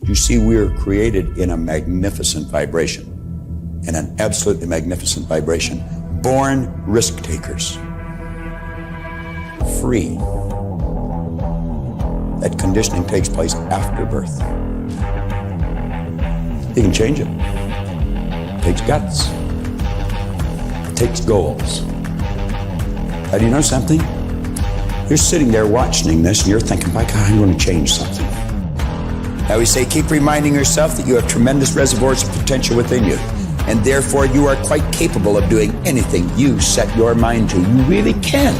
You see, we are created in a magnificent vibration, in an absolutely magnificent vibration. Born risk takers. Free. That conditioning takes place after birth. You can change it. It takes guts. It takes goals. How do you know something? You're sitting there watching this and you're thinking, my God, I'm going to change something. Now we say, keep reminding yourself that you have tremendous reservoirs of potential within you, and therefore you are quite capable of doing anything you set your mind to. You really can.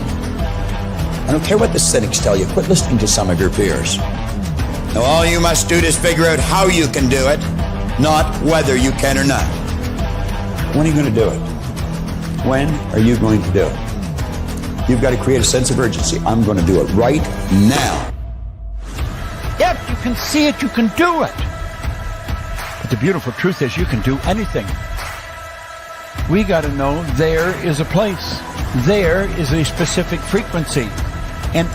I don't care what the cynics tell you. Quit listening to some of your peers. Now all you must do is figure out how you can do it, not whether you can or not. When are you going to do it? When are you going to do it? You've got to create a sense of urgency. I'm going to do it right now. If you can see it, you can do it. But the beautiful truth is you can do anything. We got to know there is a place. There is a specific frequency. And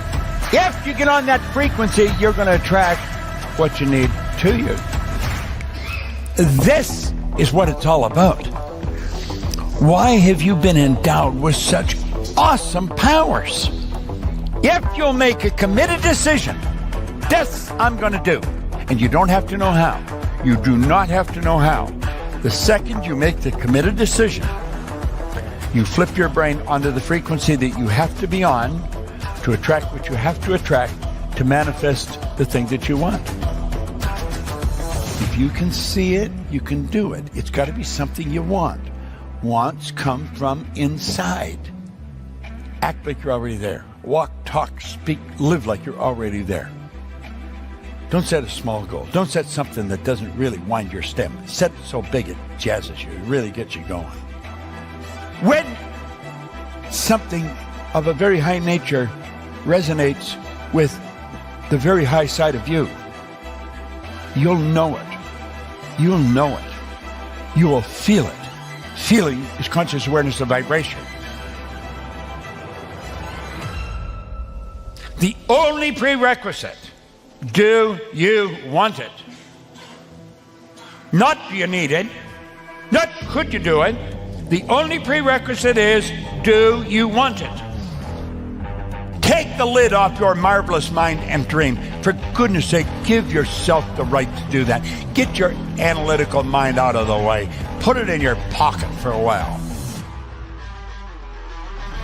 if you get on that frequency, you're going to attract what you need to you. This is what it's all about. Why have you been endowed with such awesome powers? If you'll make a committed decision, this I'm going to do. And you don't have to know how. You do not have to know how. The second you make the committed decision, you flip your brain onto the frequency that you have to be on to attract what you have to attract to manifest the thing that you want. If you can see it, you can do it. It's got to be something you want. Wants come from inside. Act like you're already there. Walk, talk, speak, live like you're already there. Don't set a small goal. Don't set something that doesn't really wind your stem. Set it so big it jazzes you. It really gets you going. When something of a very high nature resonates with the very high side of you, you'll know it. You'll know it. You will feel it. Feeling is conscious awareness of vibration. The only prerequisite, do you want it? Not do you need it, not could you do it. The only prerequisite is, do you want it? Take the lid off your marvelous mind and dream. For goodness sake, give yourself the right to do that. Get your analytical mind out of the way. Put it in your pocket for a while.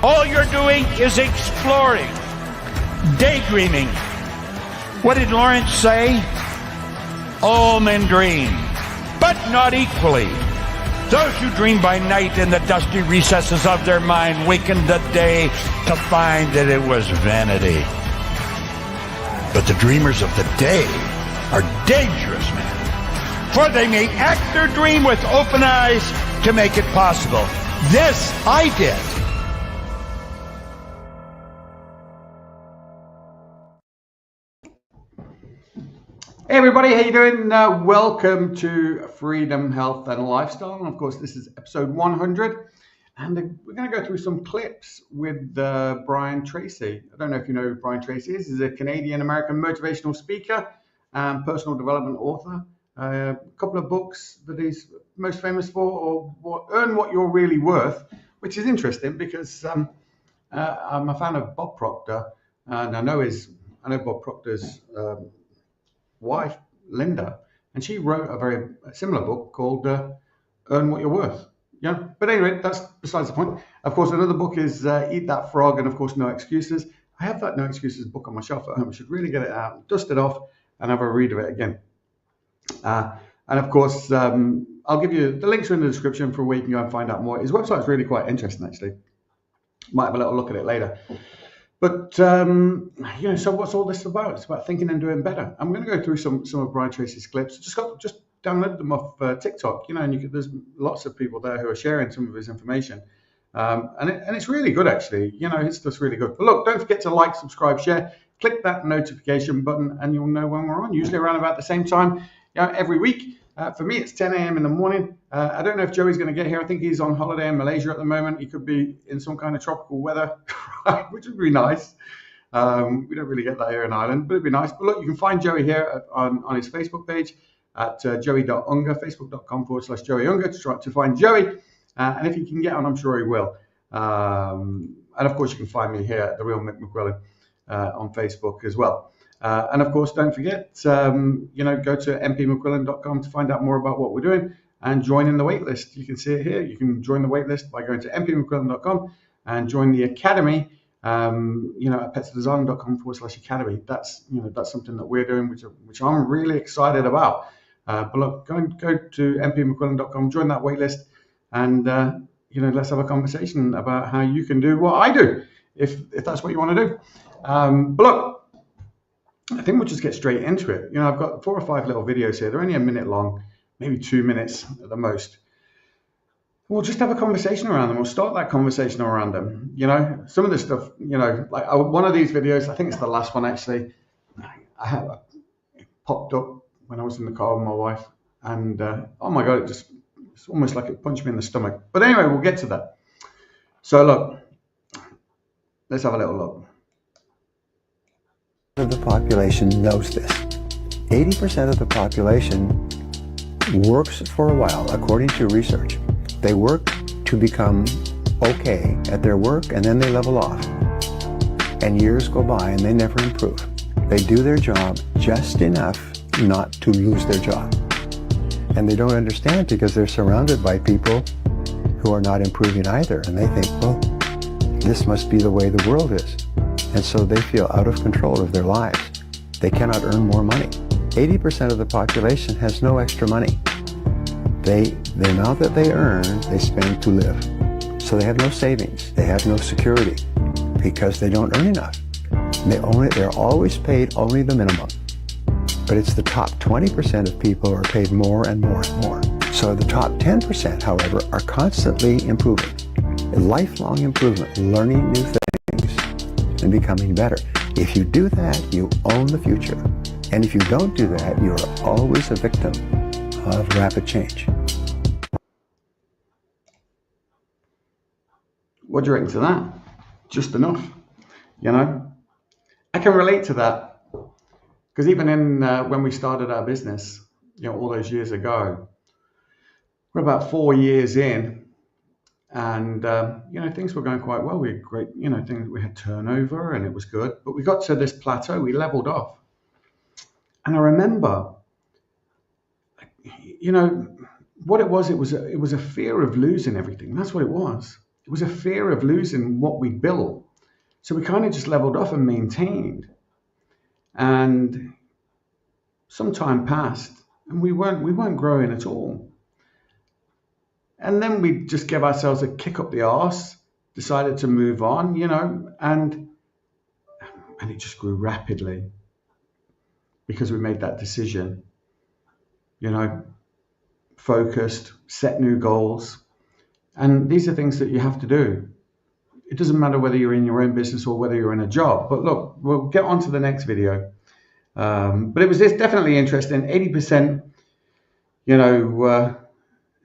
All you're doing is exploring, daydreaming. What did Lawrence say? All men dream, but not equally. Those who dream by night in the dusty recesses of their mind waken the day to find that it was vanity. But the dreamers of the day are dangerous men, for they may act their dream with open eyes to make it possible. This I did. Hey everybody, how you doing? Welcome to Freedom, Health and Lifestyle. And of course, this is episode 100. And we're going to go through some clips with Brian Tracy. I don't know if you know who Brian Tracy is. He's a Canadian-American motivational speaker and personal development author. A couple of books that he's most famous for are Earn What You're Really Worth, which is interesting because I'm a fan of Bob Proctor. And I know Bob Proctor's wife, Linda, and she wrote a very similar book called Earn What You're Worth. Yeah, but anyway, that's besides the point. Of course, another book is Eat That Frog, and of course, No Excuses. I have that No Excuses book on my shelf at home. I should really get it out, dust it off, and have a read of it again. And of course, I'll give you the links are in the description for where you can go and find out more. His website is really quite interesting, actually. Might have a little look at it later. But, so what's all this about? It's about thinking and doing better. I'm going to go through some of Brian Tracy's clips. Just download them off TikTok, and there's lots of people there who are sharing some of his information. And it's really good, actually. It's just really good. But look, don't forget to like, subscribe, share, click that notification button, and you'll know when we're on, usually around about the same time, every week. For me, it's 10 a.m. in the morning. I don't know if Joey's going to get here. I think he's on holiday in Malaysia at the moment. He could be in some kind of tropical weather, which would be nice. We don't really get that here in Ireland, but it'd be nice. But look, you can find Joey here on his Facebook page. at joey.unger, facebook.com/Joey Unger to try to find Joey. And if he can get on, I'm sure he will. And of course, you can find me here at The Real Mick McQuillan on Facebook as well. And of course, don't forget, go to mpmcquillan.com to find out more about what we're doing and join in the waitlist. You can see it here. You can join the waitlist by going to mpmcquillan.com and join the academy. At petsdesign.com/academy. That's something that we're doing, which I'm really excited about. But look, go to mpmcquillan.com, join that waitlist, and let's have a conversation about how you can do what I do, if that's what you want to do. But look, I think we'll just get straight into it. I've got 4 or 5 little videos here. They're only a minute long, maybe 2 minutes at the most. We'll just have a conversation around them. We'll start that conversation around them. Some of the stuff, like one of these videos, I think it's the last one actually, I have popped up when I was in the car with my wife, and oh my God, it's almost like it punched me in the stomach. But anyway, we'll get to that. So look, let's have a little look. Of the population knows this. 80% of the population works for a while, according to research. They work to become okay at their work, and then they level off. And years go by and they never improve. They do their job just enough not to lose their job. And they don't understand because they're surrounded by people who are not improving either. And they think, well, this must be the way the world is. And so they feel out of control of their lives. They cannot earn more money. 80% of the population has no extra money. The amount that they earn, they spend to live. So they have no savings. They have no security because they don't earn enough. They're always paid only the minimum. But it's the top 20% of people who are paid more and more and more. So the top 10%, however, are constantly improving. A lifelong improvement, learning new things and becoming better. If you do that, you own the future. And if you don't do that, you're always a victim of rapid change. What do you reckon to that? Just enough, I can relate to that because even in when we started our business, all those years ago, we're about 4 years in, and things were going quite well. We had great, we had turnover and it was good, but we got to this plateau. We leveled off, and I remember, what it was. It was a fear of losing everything. That's what it was. It was a fear of losing what we built. So we kind of just leveled off and maintained. And some time passed and we weren't growing at all. And then we just gave ourselves a kick up the arse, decided to move on, and it just grew rapidly because we made that decision, focused, set new goals. And these are things that you have to do. It doesn't matter whether you're in your own business or whether you're in a job. But look, we'll get on to the next video. But it was definitely interesting. 80%,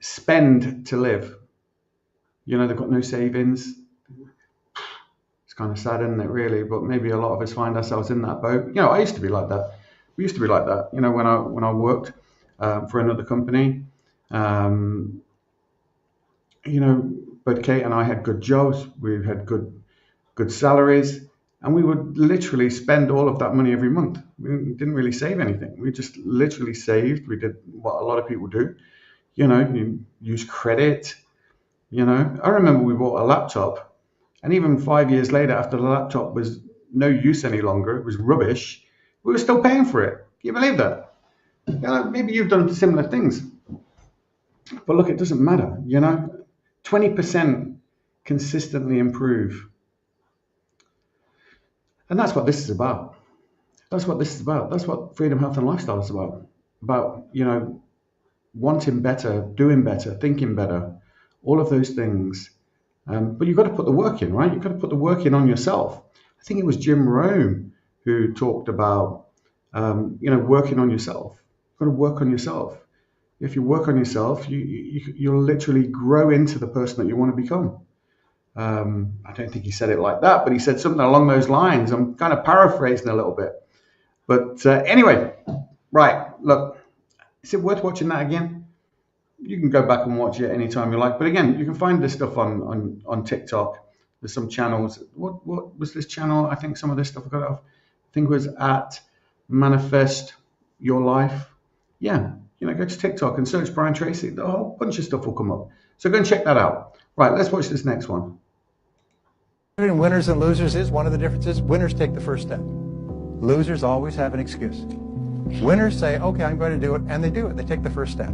spend to live. They've got no savings. It's kind of sad, isn't it, really? But maybe a lot of us find ourselves in that boat. I used to be like that. We used to be like that, when I worked for another company. But Kate and I had good jobs, we had good salaries, and we would literally spend all of that money every month. We didn't really save anything. We just literally saved. We did what a lot of people do, you use credit. I remember we bought a laptop, and even 5 years later, after the laptop was no use any longer, it was rubbish, we were still paying for it. Can you believe that? Maybe you've done similar things. But look, it doesn't matter, 20% consistently improve. And that's what this is about. That's what this is about. That's what Freedom, Health and Lifestyle is about. About, wanting better, doing better, thinking better, all of those things. But you've got to put the work in, right? You've got to put the work in on yourself. I think it was Jim Rohn who talked about, working on yourself. You've got to work on yourself. If you work on yourself, you'll literally grow into the person that you want to become. I don't think he said it like that, but he said something along those lines. I'm kind of paraphrasing a little bit. But anyway, right, look, Is it worth watching that again? You can go back and watch it anytime you like. But again, you can find this stuff on TikTok. There's some channels. What was this channel? I think some of this stuff I got off. I think it was at Manifest Your Life. Yeah, go to TikTok and search Brian Tracy. A whole bunch of stuff will come up. So go and check that out. Right, let's watch this next one. Between winners and losers is one of the differences. Winners take the first step. Losers always have an excuse. Winners say, okay, I'm going to do it, and they do it. They take the first step.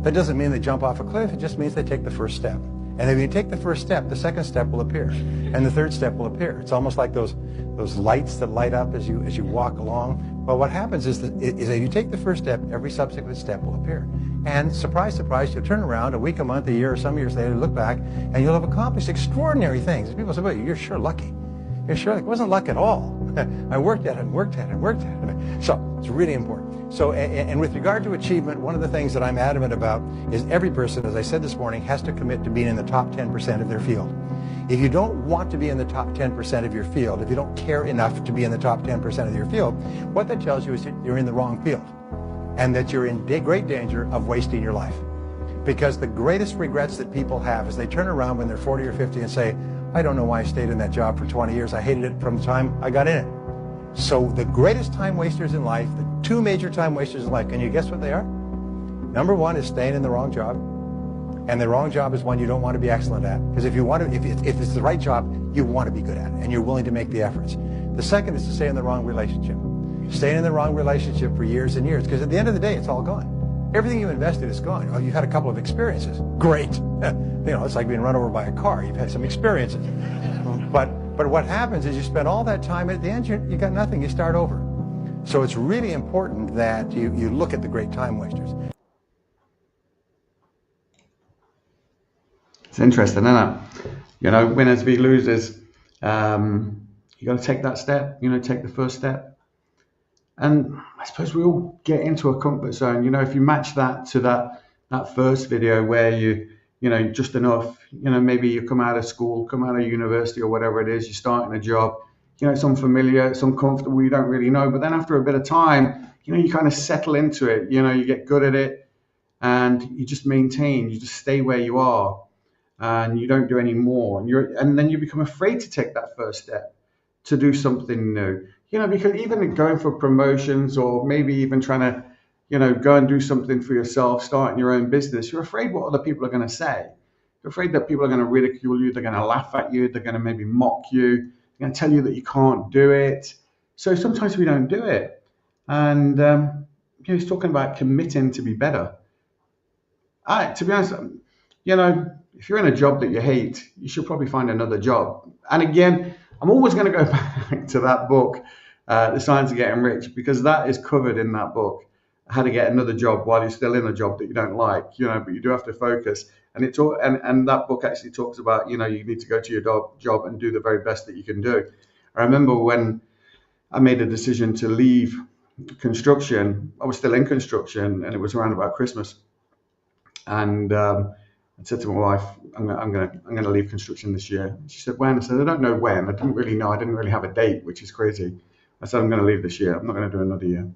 That doesn't mean they jump off a cliff. It just means they take the first step. And if you take the first step, the second step will appear, and the third step will appear. It's almost like those lights that light up as you walk along. Well, what happens is that if you take the first step, every subsequent step will appear. And surprise, surprise, you'll turn around a week, a month, a year, or some years later, look back, and you'll have accomplished extraordinary things. And people say, well, you're sure lucky. You're sure lucky. It wasn't luck at all. I worked at it and worked at it and worked at it. So it's really important. So, and with regard to achievement, one of the things that I'm adamant about is every person, as I said this morning, has to commit to being in the top 10% of their field. If you don't want to be in the top 10% of your field, if you don't care enough to be in the top 10% of your field, what that tells you is that you're in the wrong field and that you're in great danger of wasting your life. Because the greatest regrets that people have is they turn around when they're 40 or 50 and say, I don't know why I stayed in that job for 20 years. I hated it from the time I got in it. So the greatest time wasters in life, the two major time wasters in life, can you guess what they are? Number one is staying in the wrong job. And the wrong job is one you don't want to be excellent at. Because if it's the right job, you want to be good at it and you're willing to make the efforts. The second is to stay in the wrong relationship. Staying in the wrong relationship for years and years. Because at the end of the day, it's all gone. Everything you invested is gone. Oh, you've had a couple of experiences. Great. It's like being run over by a car. You've had some experiences. But what happens is you spend all that time, at the end you got nothing. You start over. So it's really important that you look at the great time wasters. It's interesting, isn't it? Winners v losers. You got to take that step. Take the first step. And I suppose we all get into a comfort zone. If you match that to that first video where just enough, maybe you come out of school, come out of university or whatever it is, you're starting a job, it's unfamiliar, it's uncomfortable, you don't really know. But then after a bit of time, you kind of settle into it, you get good at it and you just maintain, you just stay where you are and you don't do any more. And then you become afraid to take that first step to do something new. Because even going for promotions or maybe even trying to, go and do something for yourself, starting your own business, you're afraid what other people are going to say. You're afraid that people are going to ridicule you, they're going to laugh at you, they're going to maybe mock you, they're going to tell you that you can't do it. So sometimes we don't do it. And he's talking about committing to be better. To be honest, if you're in a job that you hate, you should probably find another job. And again, I'm always going to go back to that book, The Science of Getting Rich, because that is covered in that book, how to get another job while you're still in a job that you don't like, but you do have to focus. And and that book actually talks about, you need to go to your job and do the very best that you can do. I remember when I made a decision to leave construction, I was still in construction and it was around about Christmas. And I said to my wife, I'm going to leave construction this year. She said, when? I said, I don't know when. I didn't really know. I didn't really have a date, which is crazy. I said, I'm going to leave this year. I'm not going to do another year.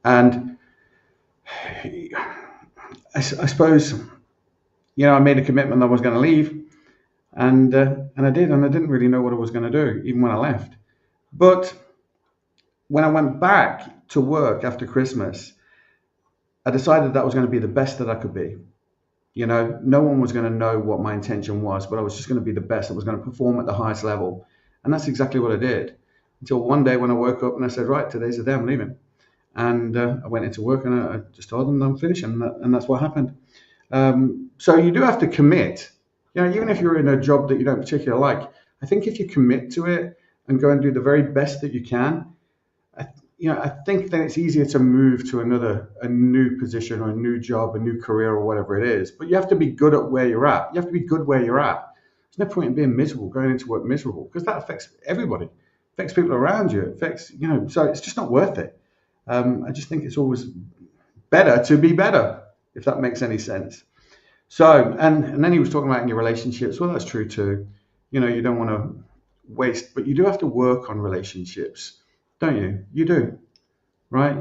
And I suppose, I made a commitment that I was going to leave. And I did. And I didn't really know what I was going to do, even when I left. But when I went back to work after Christmas, I decided that was going to be the best that I could be. No one was going to know what my intention was, but I was just going to be the best. I was going to perform at the highest level. And that's exactly what I did. Until one day when I woke up and I said, right, today's the day I'm leaving. And I went into work and I just told them I'm finishing. And that's what happened. So you do have to commit. Even if you're in a job that you don't particularly like, I think if you commit to it and go and do the very best that you can, I think then it's easier to move to a new position or a new job, a new career or whatever it is. But you have to be good at where you're at. You have to be good where you're at. There's no point in being miserable, going into work miserable, because that affects everybody. It affects people around you. It affects, so it's just not worth it. I just think it's always better to be better, if that makes any sense. So, and then he was talking about in your relationships. Well, that's true too. You don't want to waste, but you do have to work on relationships. Don't you? You do, right?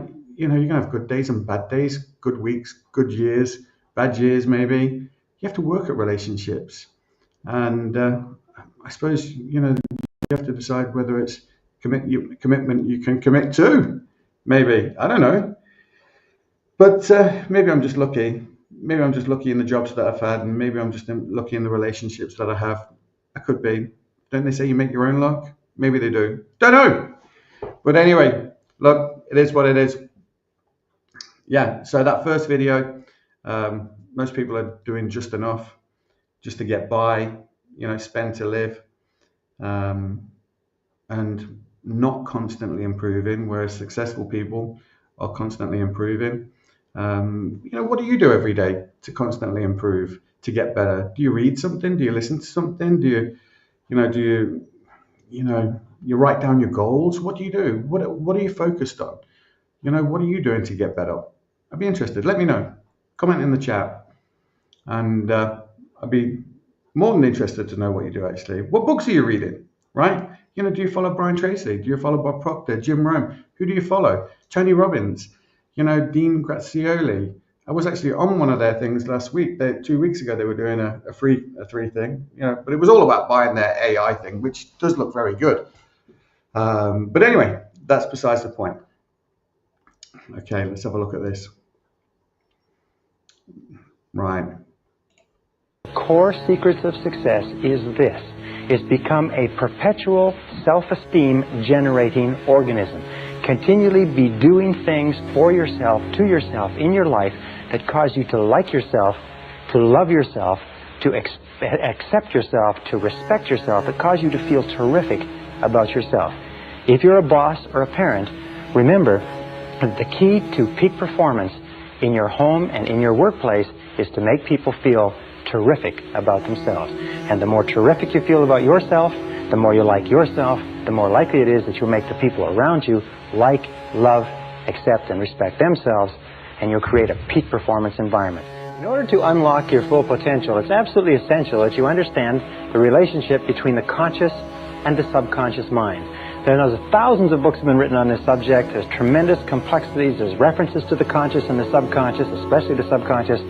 you're going to have good days and bad days, good weeks, good years, bad years maybe. You have to work at relationships. And I suppose, you have to decide whether it's commitment you can commit to, maybe. I don't know. But maybe I'm just lucky. Maybe I'm just lucky in the jobs that I've had, and maybe I'm just lucky in the relationships that I have. I could be. Don't they say you make your own luck? Maybe they do. Don't know. But anyway, look, it is what it is. Yeah, so that first video, most people are doing just enough just to get by, spend to live, and not constantly improving, whereas successful people are constantly improving. What do you do every day to constantly improve, to get better? Do you read something? Do you listen to something? Do you write down your goals? What do you do? What are you focused on? What are you doing to get better? I'd be interested. Let me know. Comment in the chat. And I'd be more than interested to know what you do, actually. What books are you reading, right? Do you follow Brian Tracy? Do you follow Bob Proctor, Jim Rohn? Who do you follow? Tony Robbins, Dean Graziosi. I was actually on one of their things last week. 2 weeks ago, they were doing a free thing, but it was all about buying their AI thing, which does look very good. But anyway, that's besides the point. Okay, let's have a look at this. Right. Core secrets of success is this: is become a perpetual self-esteem generating organism. Continually be doing things for yourself, to yourself, in your life that cause you to like yourself, to love yourself, to accept yourself, to respect yourself, that cause you to feel terrific about yourself. If you're a boss or a parent, remember that the key to peak performance in your home and in your workplace is to make people feel terrific about themselves. And the more terrific you feel about yourself, the more you like yourself, the more likely it is that you'll make the people around you like, love, accept, and respect themselves, and you'll create a peak performance environment. In order to unlock your full potential, it's absolutely essential that you understand the relationship between the conscious and the subconscious mind. There's thousands of books have been written on this subject. There's tremendous complexities. There's references to the conscious and the subconscious, especially the subconscious,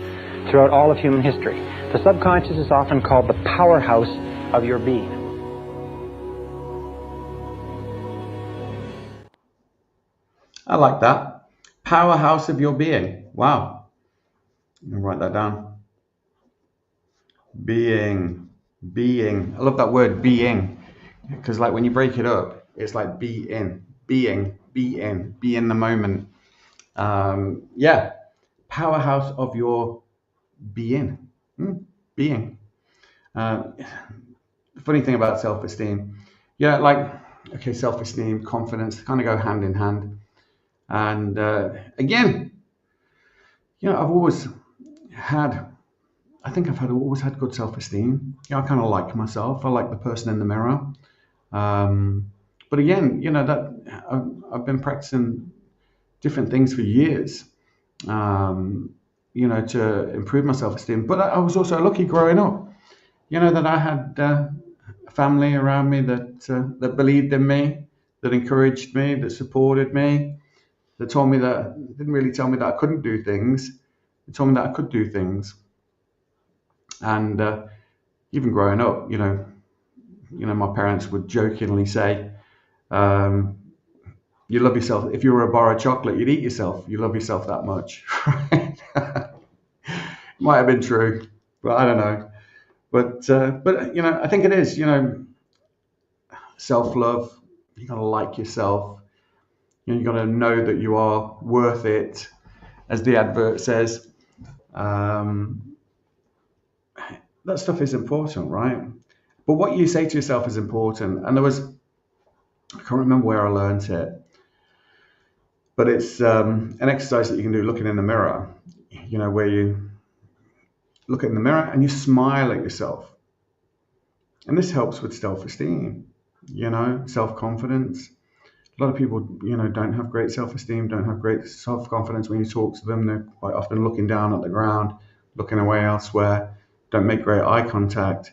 throughout all of human history. The subconscious is often called the powerhouse of your being. I like that. Powerhouse of your being. Wow. I'm going to write that down. Being. I love that word, being. Because like when you break it up, it's like be in the moment. Yeah. Powerhouse of your being. Being. The funny thing about self-esteem. Yeah, okay, self-esteem, confidence, kind of go hand in hand. And again, I've always had good self-esteem. I kind of like myself. I like the person in the mirror. But again, that I've been practicing different things for years, to improve my self-esteem. But I was also lucky growing up, that I had a family around me that believed in me, that encouraged me, that supported me, that told me that, didn't really tell me that I couldn't do things. They told me that I could do things. And even growing up, my parents would jokingly say, you love yourself. If you were a bar of chocolate, you'd eat yourself. You love yourself that much. Might have been true, but I don't know. But I think it is, self-love. You got to like yourself. You got to know that you are worth it, as the advert says. That stuff is important, right? But what you say to yourself is important. And I can't remember where I learned it, but it's an exercise that you can do looking in the mirror, where you look in the mirror and you smile at yourself. And this helps with self-esteem, self-confidence. A lot of people, don't have great self-esteem, don't have great self-confidence. When you talk to them, they're quite often looking down at the ground, looking away elsewhere, don't make great eye contact.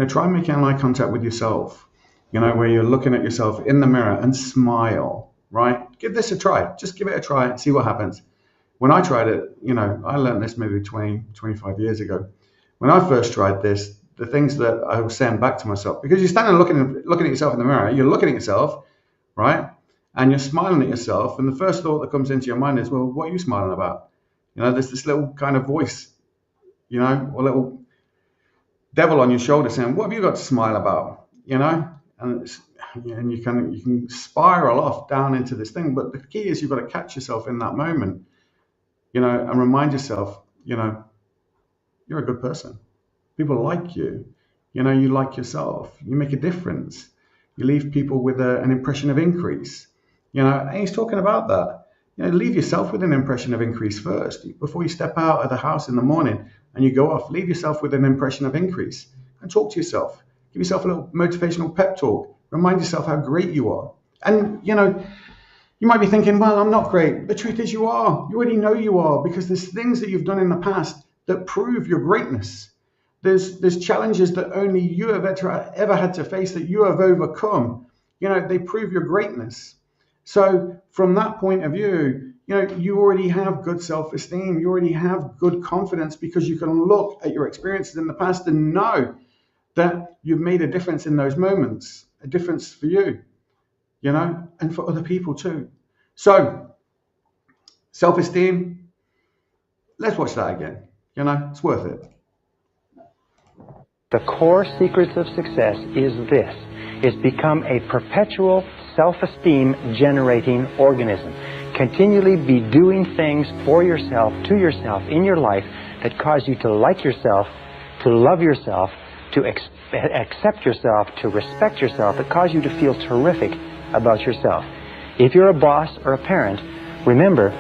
Try making eye contact with yourself, where you're looking at yourself in the mirror and smile, right? Give this a try. Just give it a try and see what happens. When I tried it, I learned this maybe 20, 25 years ago. When I first tried this, the things that I was saying back to myself, because you're standing looking at yourself in the mirror, you're looking at yourself, right? And you're smiling at yourself. And the first thought that comes into your mind is, well, what are you smiling about? There's this little kind of voice, or little devil on your shoulder saying, what have you got to smile about? And you can spiral off down into this thing. But the key is you've got to catch yourself in that moment, and remind yourself, you're a good person. People like you. You like yourself. You make a difference. You leave people with an impression of increase. And he's talking about that. Leave yourself with an impression of increase first. Before you step out of the house in the morning and you go off, leave yourself with an impression of increase and talk to yourself. Give yourself a little motivational pep talk. Remind yourself how great you are. And, you might be thinking, well, I'm not great. The truth is you are. You already know you are, because there's things that you've done in the past that prove your greatness. There's challenges that only you have ever had to face that you have overcome. They prove your greatness. So from that point of view, you already have good self-esteem. You already have good confidence, because you can look at your experiences in the past and know that you've made a difference in those moments, a difference for you, and for other people too. So self-esteem, let's watch that again. It's worth it. The core secrets of success is this: is become a perpetual self-esteem generating organism. Continually be doing things for yourself, to yourself, in your life that cause you to like yourself, to love yourself, to accept yourself, to respect yourself, that cause you to feel terrific about yourself. If you're a boss or a parent, remember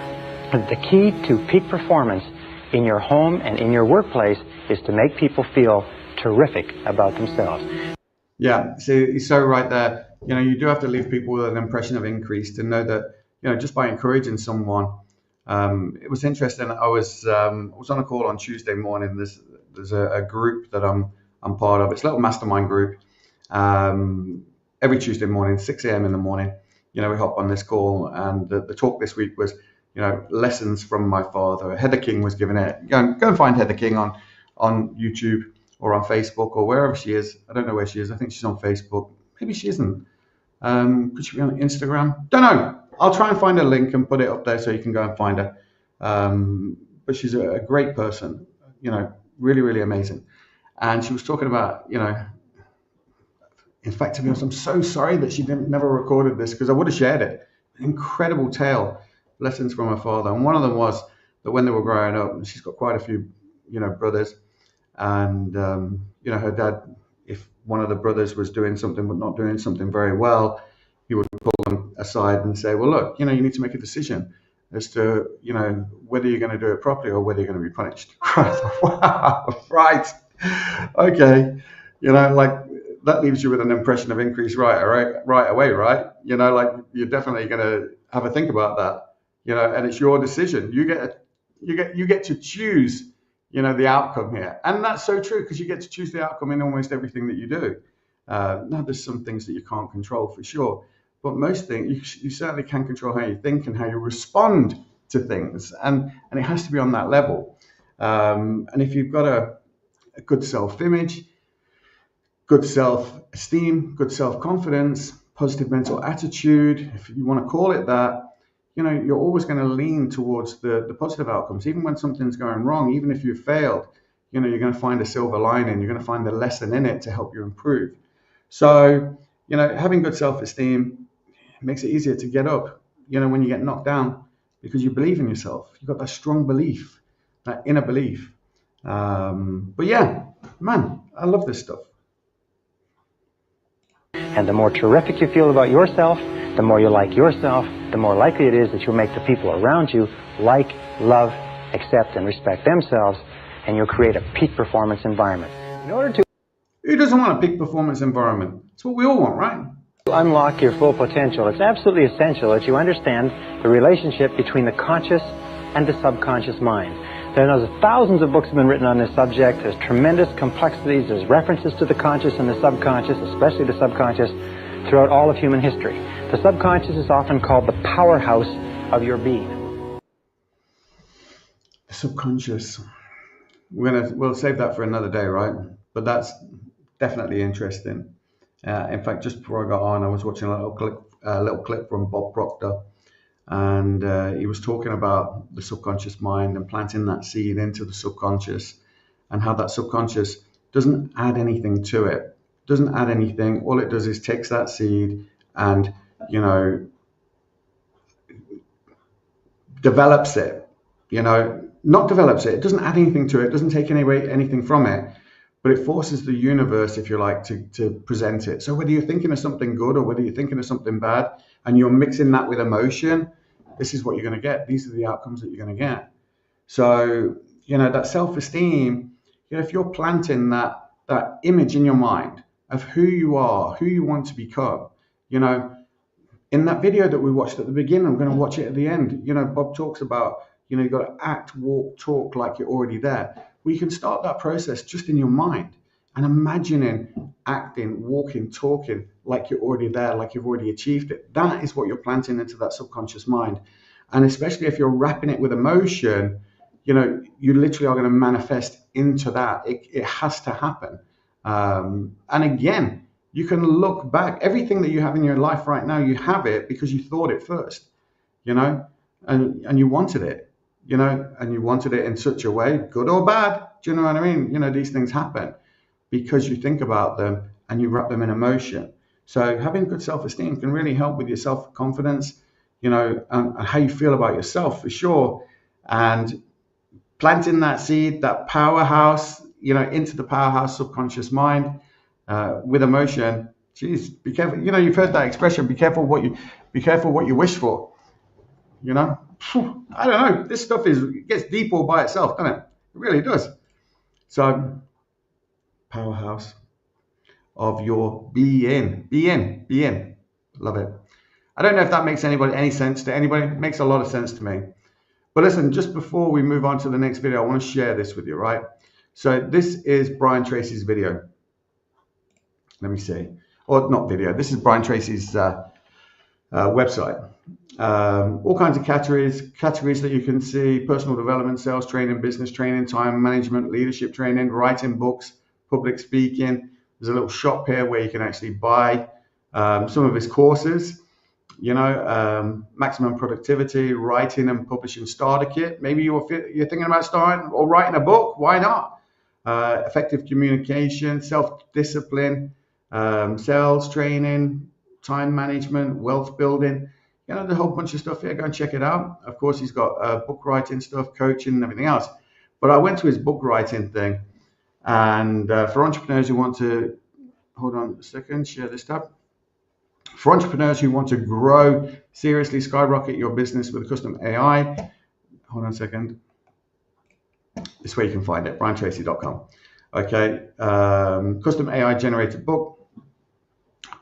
that the key to peak performance in your home and in your workplace is to make people feel terrific about themselves. Yeah, so he's so right there. You do have to leave people with an impression of increase, to know that, just by encouraging someone. It was interesting. I was on a call on Tuesday morning. There's a group that I'm part of. It's a little mastermind group. Every Tuesday morning, 6 a.m. in the morning, we hop on this call, and the talk this week was, lessons from my father. Heather King was giving it. Go and find Heather King on YouTube or on Facebook or wherever she is. I don't know where she is. I think she's on Facebook. Maybe she isn't. Could she be on Instagram? Don't know. I'll try and find a link and put it up there so you can go and find her. But she's a great person, really, really amazing. And she was talking about, in fact, to be honest, I'm so sorry that she never recorded this, because I would have shared it. An incredible tale, lessons from her father. And one of them was that when they were growing up, and she's got quite a few, brothers, and, her dad, if one of the brothers was doing something but not doing something very well, he would pull them aside and say, well, look, you need to make a decision as to, whether you're going to do it properly or whether you're going to be punished. Wow, right. Okay. That leaves you with an impression of increase right away, right? You're definitely going to have a think about that, and it's your decision. You get to choose, the outcome here. And that's so true, because you get to choose the outcome in almost everything that you do. Now, there's some things that you can't control for sure, but most things you certainly can control how you think and how you respond to things. And it has to be on that level. And if you've got a good self-image, good self-esteem, good self-confidence, positive mental attitude, if you want to call it that, you're always going to lean towards the positive outcomes. Even when something's going wrong, even if you've failed, you're going to find a silver lining. You're going to find the lesson in it to help you improve. So, having good self-esteem makes it easier to get up, when you get knocked down, because you believe in yourself. You've got that strong belief, that inner belief. But yeah, man, I love this stuff. And the more terrific you feel about yourself, the more you like yourself, the more likely it is that you'll make the people around you like, love, accept, and respect themselves, and you'll create a peak performance environment. In order to Who doesn't want a peak performance environment? It's what we all want, right? unlock your full potential, it's absolutely essential that you understand the relationship between the conscious and the subconscious mind. There's thousands of books have been written on this subject. There's tremendous complexities. There's references to the conscious and the subconscious, especially the subconscious. throughout all of human history. The subconscious is often called the powerhouse of your being. The subconscious. We'll save that for another day, right? But that's definitely interesting. In fact, just before I got on, I was watching a little clip from Bob Proctor, and he was talking about the subconscious mind and planting that seed into the subconscious, and how that subconscious doesn't add anything to it. Doesn't add anything. All it does is takes that seed and, develops it. Not develops it. It doesn't add anything to it. It doesn't take anything from it. But it forces the universe, if you like, to present it. So whether you're thinking of something good or whether you're thinking of something bad, and you're mixing that with emotion, this is what you're going to get. These are the outcomes that you're going to get. So, that self-esteem, if you're planting that image in your mind of who you are, who you want to become, in that video that we watched at the beginning, I'm going to watch it at the end. Bob talks about, you've got to act, walk, talk like you're already there. Well, you can start that process just in your mind and imagining, acting, walking, talking like you're already there, like you've already achieved it. That is what you're planting into that subconscious mind. And especially if you're wrapping it with emotion, you literally are going to manifest into that. It has to happen. And again, you can look back. Everything that you have in your life right now, you have it because you thought it first, and you wanted it. And you wanted it in such a way, good or bad. Do you know what I mean? These things happen because you think about them and you wrap them in emotion. So having good self-esteem can really help with your self-confidence, and how you feel about yourself for sure. And planting that seed, that powerhouse, into the powerhouse subconscious mind with emotion. Geez, be careful. You've heard that expression, be careful what you wish for. I don't know. This stuff gets deep all by itself, doesn't it? It really does. So, powerhouse of your being. Love it. I don't know if that makes any sense to anybody. It makes a lot of sense to me. But listen, just before we move on to the next video, I want to share this with you, right? So this is Brian Tracy's video. Let me see. Or not video. This is Brian Tracy's website. All kinds of categories that you can see: personal development, sales training, business training, time management, leadership training, writing books, public speaking. There's a little shop here where you can actually buy some of his courses. Maximum productivity, writing and publishing starter kit. Maybe you're thinking about starting or writing a book. Why not? Effective communication, self-discipline, sales training, time management, wealth building. The whole bunch of stuff here. Go and check it out. Of course, he's got book writing stuff, coaching, and everything else. But I went to his book writing thing, and for entrepreneurs who want to, hold on a second, share this tab. For entrepreneurs who want to grow, seriously skyrocket your business with custom AI, hold on a second. This way you can find it, briantracy.com. Okay, custom AI generated book,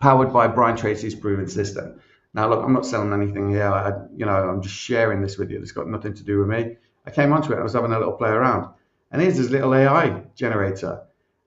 powered by Brian Tracy's proven system. Now, look, I'm not selling anything here. I'm just sharing this with you. It's got nothing to do with me. I came onto it. I was having a little play around, and here's this little AI generator.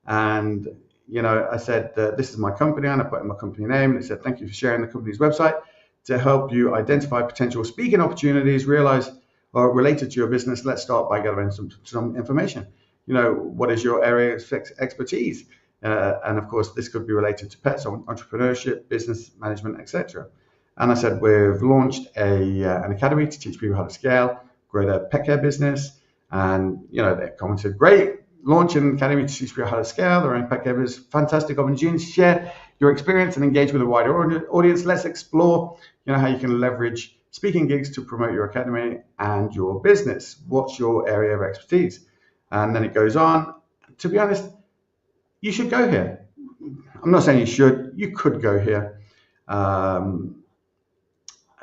And I said, this is my company, and I put in my company name, and it said, thank you for sharing the company's website to help you identify potential speaking opportunities, realize or related to your business. Let's start by gathering some information. What is your area of expertise? And of course, this could be related to pets, entrepreneurship, business management, etc. And I said, we've launched an academy to teach people how to scale, grow their pet care business. And, they commented, great, launch an academy to teach people how to scale their own pet care business. Fantastic opportunity to share your experience and engage with a wider audience. Let's explore, how you can leverage speaking gigs to promote your academy and your business. What's your area of expertise? And then it goes on. To be honest, you should go here. I'm not saying you should. You could go here.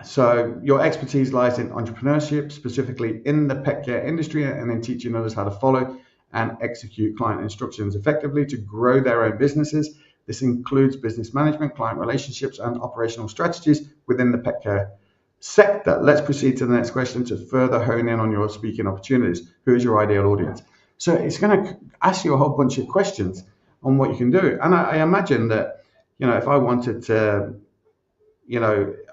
So your expertise lies in entrepreneurship, specifically in the pet care industry, and in teaching others how to follow and execute client instructions effectively to grow their own businesses. This includes business management, client relationships, and operational strategies within the pet care sector. Let's proceed to the next question to further hone in on your speaking opportunities. Who is your ideal audience? So it's going to ask you a whole bunch of questions on what you can do. And I imagine that, if I wanted to,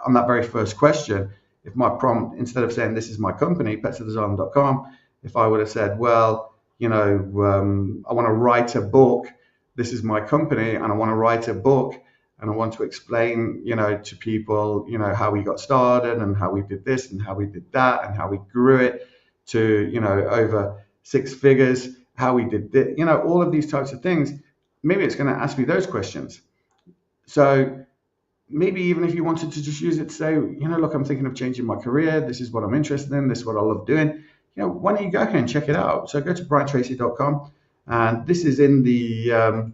on that very first question, if my prompt, instead of saying this is my company, petsoftheasylum.com, if I would have said, well, I want to write a book, this is my company, and I want to write a book, and I want to explain, to people, how we got started and how we did this and how we did that and how we grew it to, over 6 figures, how we did this, all of these types of things. Maybe it's going to ask me those questions. So maybe even if you wanted to just use it to say, look, I'm thinking of changing my career. This is what I'm interested in. This is what I love doing. Why don't you go ahead and check it out? So go to briantracy.com, and this is in the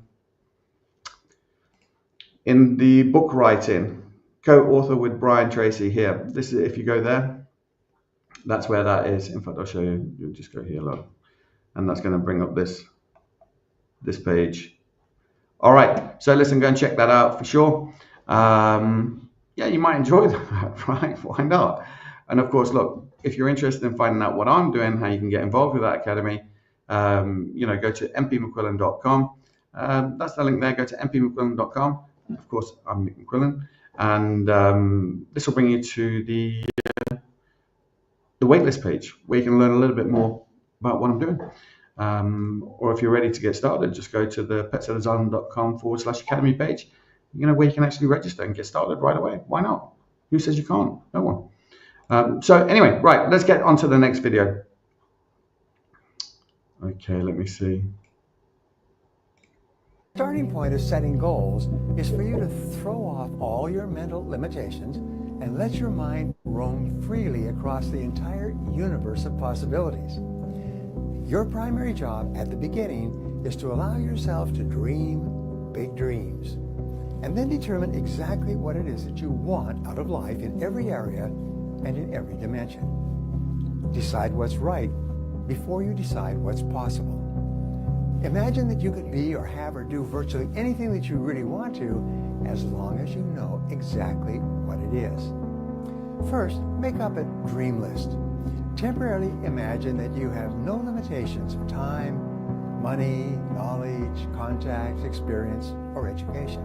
book writing, co-author with Brian Tracy here. This is, if you go there, that's where that is. In fact, I'll show you. You'll just go here, look, and that's going to bring up this page. All right. So listen, go and check that out for sure. Yeah, you might enjoy that, right? Why not? And of course, look, if you're interested in finding out what I'm doing, how you can get involved with that academy, go to mpmcquillan.com. That's the link there. Go to mpmcquillan.com. Of course, I'm Mick McQuillan, and this will bring you to the waitlist page where you can learn a little bit more about what I'm doing. Or if you're ready to get started, just go to the petsoftheasylum.com/academy page, where you can actually register and get started right away. Why not? Who says you can't? No one. So anyway, right, let's get on to the next video. Okay, let me see. The starting point of setting goals is for you to throw off all your mental limitations and let your mind roam freely across the entire universe of possibilities. Your primary job at the beginning is to allow yourself to dream big dreams, and then determine exactly what it is that you want out of life in every area and in every dimension. Decide what's right before you decide what's possible. Imagine that you could be or have or do virtually anything that you really want to, as long as you know exactly what it is. First, make up a dream list. Temporarily imagine that you have no limitations of time, money, knowledge, contacts, experience, or education.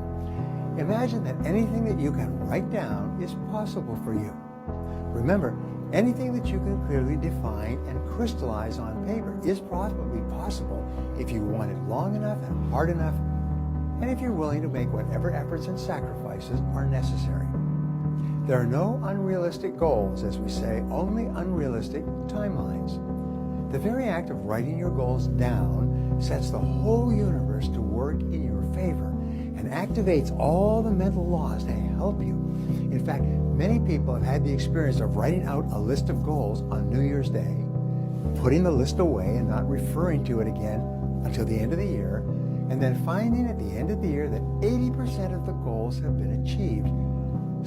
Imagine that anything that you can write down is possible for you. Remember, anything that you can clearly define and crystallize on paper is probably possible if you want it long enough and hard enough, and if you're willing to make whatever efforts and sacrifices are necessary. There are no unrealistic goals, as we say, only unrealistic timelines. The very act of writing your goals down sets the whole universe to work in your favor and activates all the mental laws to help you. In fact, many people have had the experience of writing out a list of goals on New Year's Day, putting the list away and not referring to it again until the end of the year, and then finding at the end of the year that 80% of the goals have been achieved,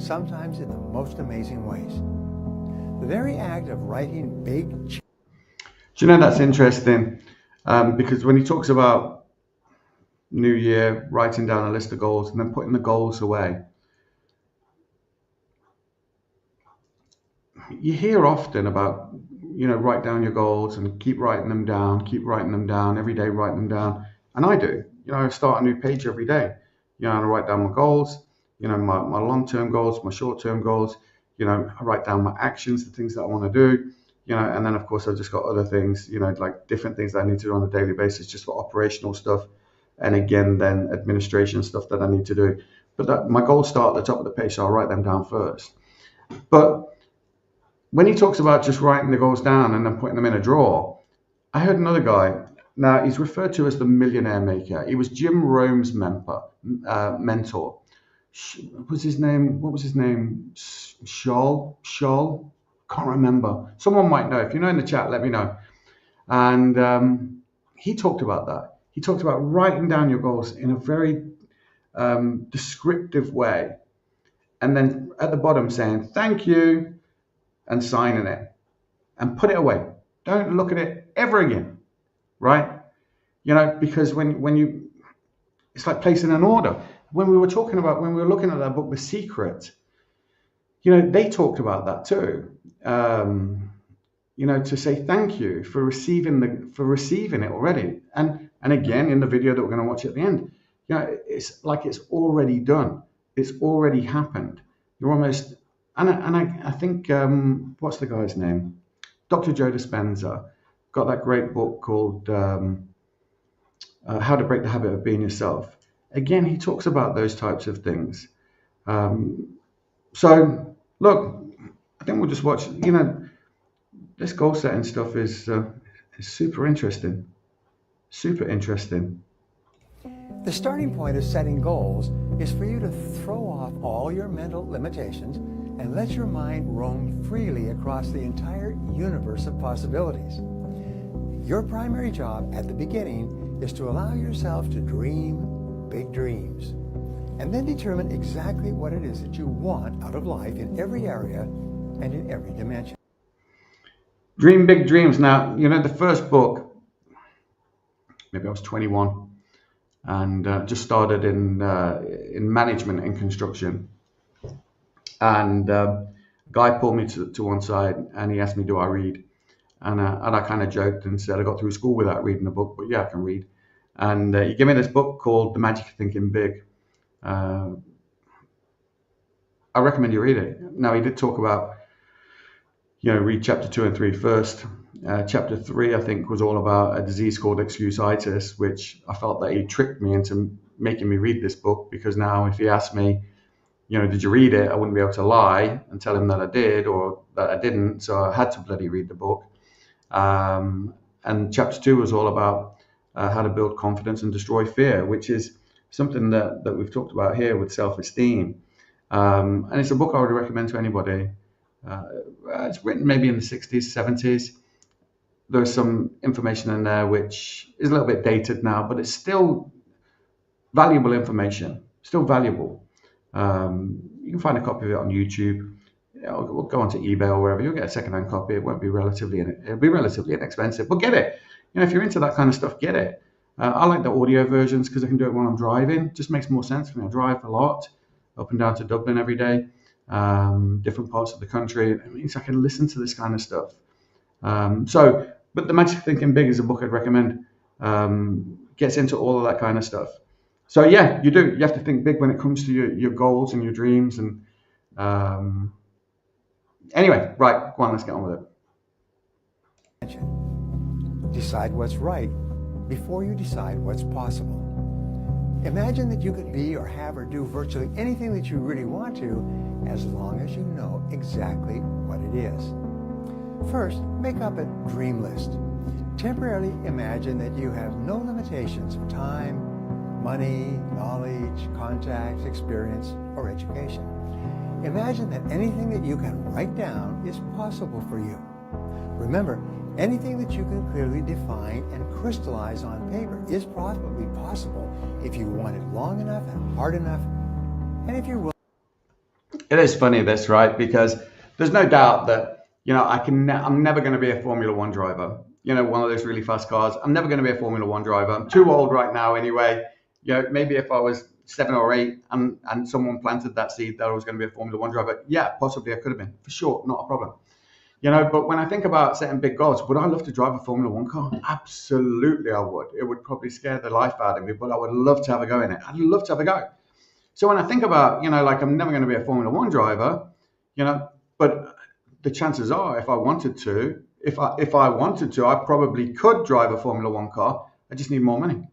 sometimes in the most amazing ways. The very act of writing big... Do you know, that's interesting, because when he talks about New Year, writing down a list of goals and then putting the goals away, you hear often about, write down your goals and keep writing them down, every day write them down. And I do. I start a new page every day. I write down my goals, my long-term goals, my short-term goals. I write down my actions, the things that I want to do, and then of course I've just got other things, like different things that I need to do on a daily basis just for operational stuff. And again, then administration stuff that I need to do. But my goals start at the top of the page, so I'll write them down first. But when he talks about just writing the goals down and then putting them in a drawer, I heard another guy. Now, he's referred to as the millionaire maker. He was Jim Rome's mentor. What was his name? Scholl? Can't remember. Someone might know. If you know in the chat, let me know. And he talked about that. He talked about writing down your goals in a very descriptive way. And then at the bottom saying, thank you, and signing it. And put it away. Don't look at it ever again. Right? Because when you, it's like placing an order. When we were looking at that book, The Secret, they talked about that too. To say thank you for receiving it already. And again, in the video that we're going to watch at the end, You know, it's like it's already done. It's already happened. You're almost, and I think, what's the guy's name? Dr. Joe Dispenza got that great book called How to Break the Habit of Being Yourself. Again, he talks about those types of things. So, look, I think we'll just watch. You know, this goal setting stuff is super interesting. Super interesting. The starting point of setting goals is for you to throw off all your mental limitations and let your mind roam freely across the entire universe of possibilities. Your primary job at the beginning is to allow yourself to dream big dreams, and then determine exactly what it is that you want out of life in every area and in every dimension. Dream big dreams. Now, you know, the first book, maybe I was 21, and just started in management and construction. And a guy pulled me to one side and he asked me, do I read? And I kind of joked and said I got through school without reading a book, but yeah, I can read. And he gave me this book called The Magic of Thinking Big. I recommend you read it. Now, he did talk about, you know, read chapter 2 and 3 first. Chapter 3, I think, was all about a disease called excuse-itis, which I felt that he tricked me into making me read this book, because now if he asked me, you know, did you read it? I wouldn't be able to lie and tell him that I did or that I didn't. So I had to bloody read the book. And chapter 2 was all about how to build confidence and destroy fear, which is something that we've talked about here with self-esteem. And it's a book I would recommend to anybody. It's written maybe in the 60s, 70s. There's some information in there which is a little bit dated now, but it's still valuable information, still valuable. You can find a copy of it on YouTube. We'll go onto eBay or wherever. You'll get a second-hand copy. It'll be relatively inexpensive, but get it. You know, if you're into that kind of stuff, get it. I like the audio versions because I can do it while I'm driving. It just makes more sense for me. I drive a lot, up and down to Dublin every day, different parts of the country. It means I can listen to this kind of stuff. But The Magic of Thinking Big is a book I'd recommend. Gets into all of that kind of stuff. So yeah, you do. You have to think big when it comes to your goals and your dreams. And anyway, right, go on, let's get on with it. Decide what's right before you decide what's possible. Imagine that you could be or have or do virtually anything that you really want to, as long as you know exactly what it is. First, make up a dream list. Temporarily imagine that you have no limitations of time, money, knowledge, contacts, experience, or education. Imagine that anything that you can write down is possible for you. Remember, anything that you can clearly define and crystallize on paper is probably possible if you want it long enough and hard enough, and if you're willing. It is funny, this, right? Because there's no doubt that, you know, I'm never going to be a Formula One driver. You know, one of those really fast cars. I'm never going to be a Formula One driver. I'm too old right now anyway. You know, maybe if I was 7 or 8 and someone planted that seed that I was going to be a Formula One driver, yeah, possibly I could have been, for sure, not a problem. You know, but when I think about setting big goals, would I love to drive a Formula One car? Absolutely, I would. It would probably scare the life out of me, but I would love to have a go in it. I'd love to have a go. So when I think about, you know, like I'm never going to be a Formula One driver, you know, but the chances are, if I wanted to, I probably could drive a Formula One car. I just need more money.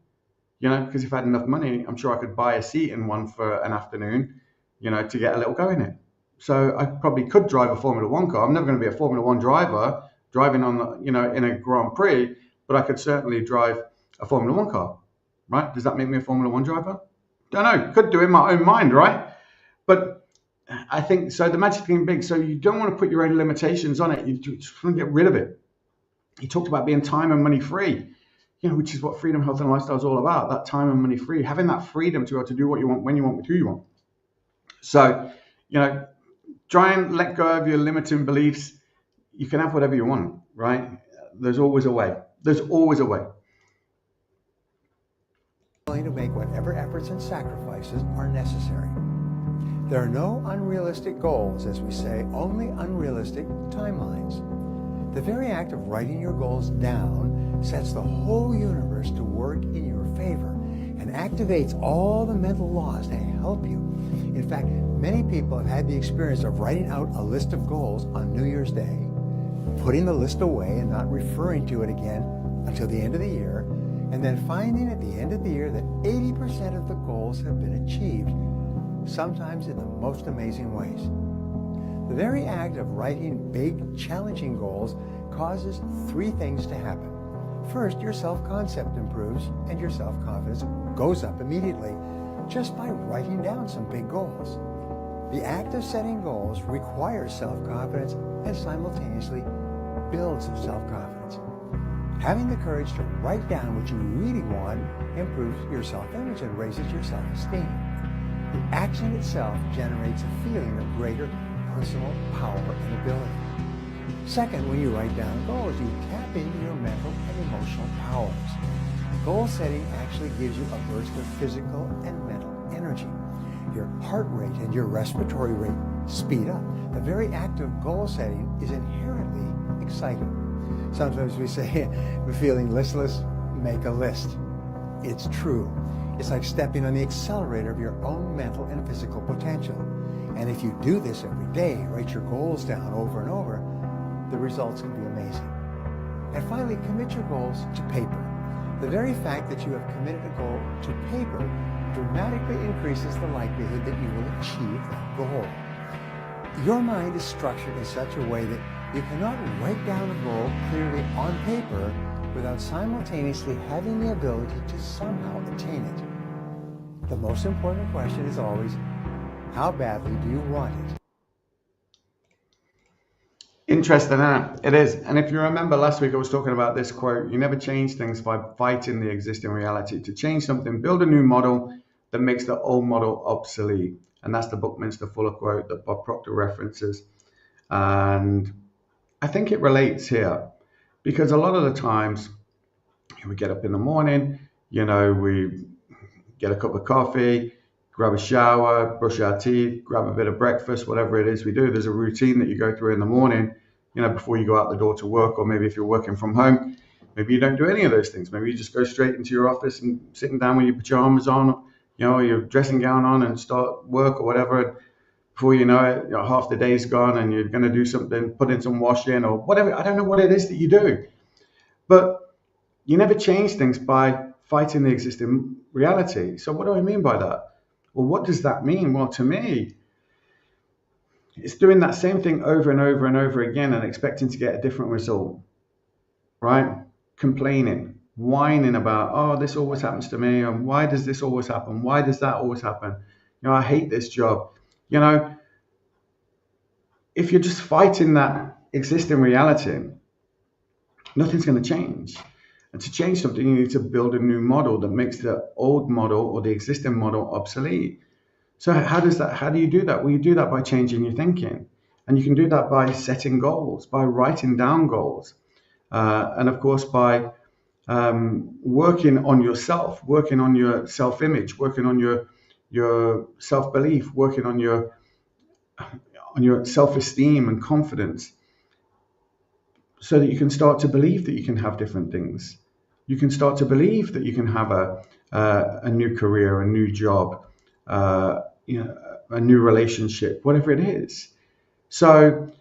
You know, because if I had enough money, I'm sure I could buy a seat in one for an afternoon, you know, to get a little go in it. So I probably could drive a Formula One car. I'm never going to be a Formula One driver driving on, you know, in a Grand Prix, but I could certainly drive a Formula One car, right? Does that make me a Formula One driver? Don't know. Could do in my own mind, right? But I think, so the magic thing big, so you don't want to put your own limitations on it. You just want to get rid of it. He talked about being time and money free, you know, which is what Freedom, Health and Lifestyle is all about, that time and money free, having that freedom to be able to do what you want, when you want, with who you want. So, you know, try and let go of your limiting beliefs. You can have whatever you want, right? There's always a way. There's always a way. Willing to make whatever efforts and sacrifices are necessary. There are no unrealistic goals, as we say, only unrealistic timelines. The very act of writing your goals down sets the whole universe to work in your favor and activates all the mental laws to help you. In fact, many people have had the experience of writing out a list of goals on New Year's Day, putting the list away and not referring to it again until the end of the year, and then finding at the end of the year that 80% of the goals have been achieved, sometimes in the most amazing ways. The very act of writing big, challenging goals causes three things to happen. First, your self-concept improves and your self-confidence goes up immediately just by writing down some big goals. The act of setting goals requires self-confidence and simultaneously builds self-confidence. Having the courage to write down what you really want improves your self-image and raises your self-esteem. The action itself generates a feeling of greater personal power and ability. Second, when you write down goals, you tap into your mental and emotional powers. Goal setting actually gives you a burst of physical and mental energy. Your heart rate and your respiratory rate speed up. The very act of goal setting is inherently exciting. Sometimes we say, we're feeling listless, make a list. It's true. It's like stepping on the accelerator of your own mental and physical potential. And if you do this every day, write your goals down over and over, the results can be amazing. And finally, commit your goals to paper. The very fact that you have committed a goal to paper dramatically increases the likelihood that you will achieve that goal. Your mind is structured in such a way that you cannot write down a goal clearly on paper without simultaneously having the ability to somehow attain it. The most important question is always, how badly do you want it? Interesting, huh? It is. And if you remember last week, I was talking about this quote, you never change things by fighting the existing reality. To change something, build a new model that makes the old model obsolete. And that's the Buckminster Fuller quote that Bob Proctor references. And I think it relates here because a lot of the times we get up in the morning, we get a cup of coffee, grab a shower, brush our teeth, grab a bit of breakfast, whatever it is we do. There's a routine that you go through in the morning, before you go out the door to work, or maybe if you're working from home, maybe you don't do any of those things. Maybe you just go straight into your office and sitting down with your pajamas on, your dressing gown on and start work or whatever. And before you know it, half the day's gone and you're going to do something, put in some wash in or whatever. I don't know what it is that you do, but you never change things by fighting the existing reality. So what do I mean by that? Well, what does that mean? Well, to me, it's doing that same thing over and over and over again and expecting to get a different result, right? Complaining, whining about, oh, this always happens to me. And why does this always happen? Why does that always happen? I hate this job. If you're just fighting that existing reality, nothing's going to change. And to change something, you need to build a new model that makes the old model or the existing model obsolete. So how do you do that? Well, you do that by changing your thinking. And you can do that by setting goals, by writing down goals. And of course, by working on yourself, working on your self-image, working on your self-belief, working on your self-esteem and confidence, so that you can start to believe that you can have different things. You can start to believe that you can have a new career, a new job, a new relationship, whatever it is. So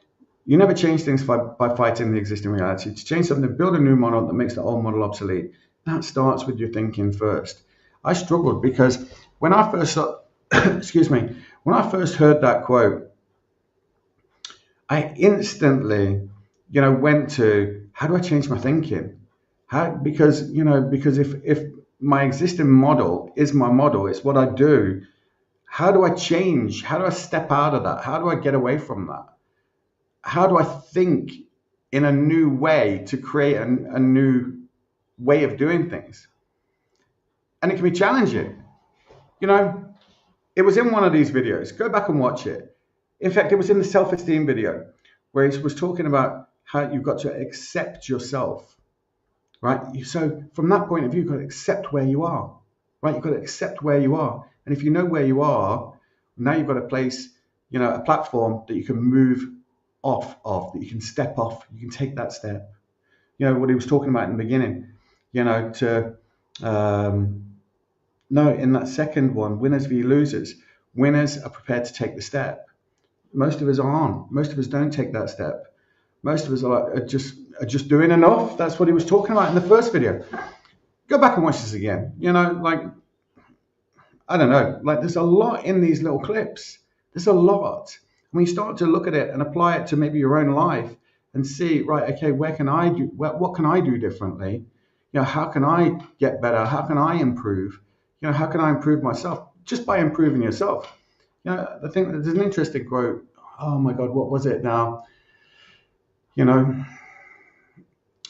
you never change things by fighting the existing reality. To change something, build a new model that makes the old model obsolete. That starts with your thinking first. I struggled because when I first when I first heard that quote, I instantly, went to, how do I change my thinking? Because if my existing model is my model, it's what I do. How do I change? How do I step out of that? How do I get away from that? How do I think in a new way to create a new way of doing things? And it can be challenging. It was in one of these videos. Go back and watch it. In fact, it was in the self-esteem video where he was talking about how you've got to accept yourself, right? So from that point of view, you've got to accept where you are, right? You've got to accept where you are. And if you know where you are, now you've got a place, a platform that you can move off of, that you can step off. You can take that step. What he was talking about in the beginning, to No, in that second one, winners v losers, winners are prepared to take the step. Most of us aren't. Most of us don't take that step. Most of us are just doing enough. That's what he was talking about in the first video. Go back and watch this again. You know, like, I don't know, like there's a lot in these little clips. There's a lot. When you start to look at it and apply it to maybe your own life and see, right, okay, what can I do differently? You know, how can I get better? How can I improve? You know, how can I improve myself? Just by improving yourself. You know, I think there's an interesting quote. Oh my God, what was it now? You know,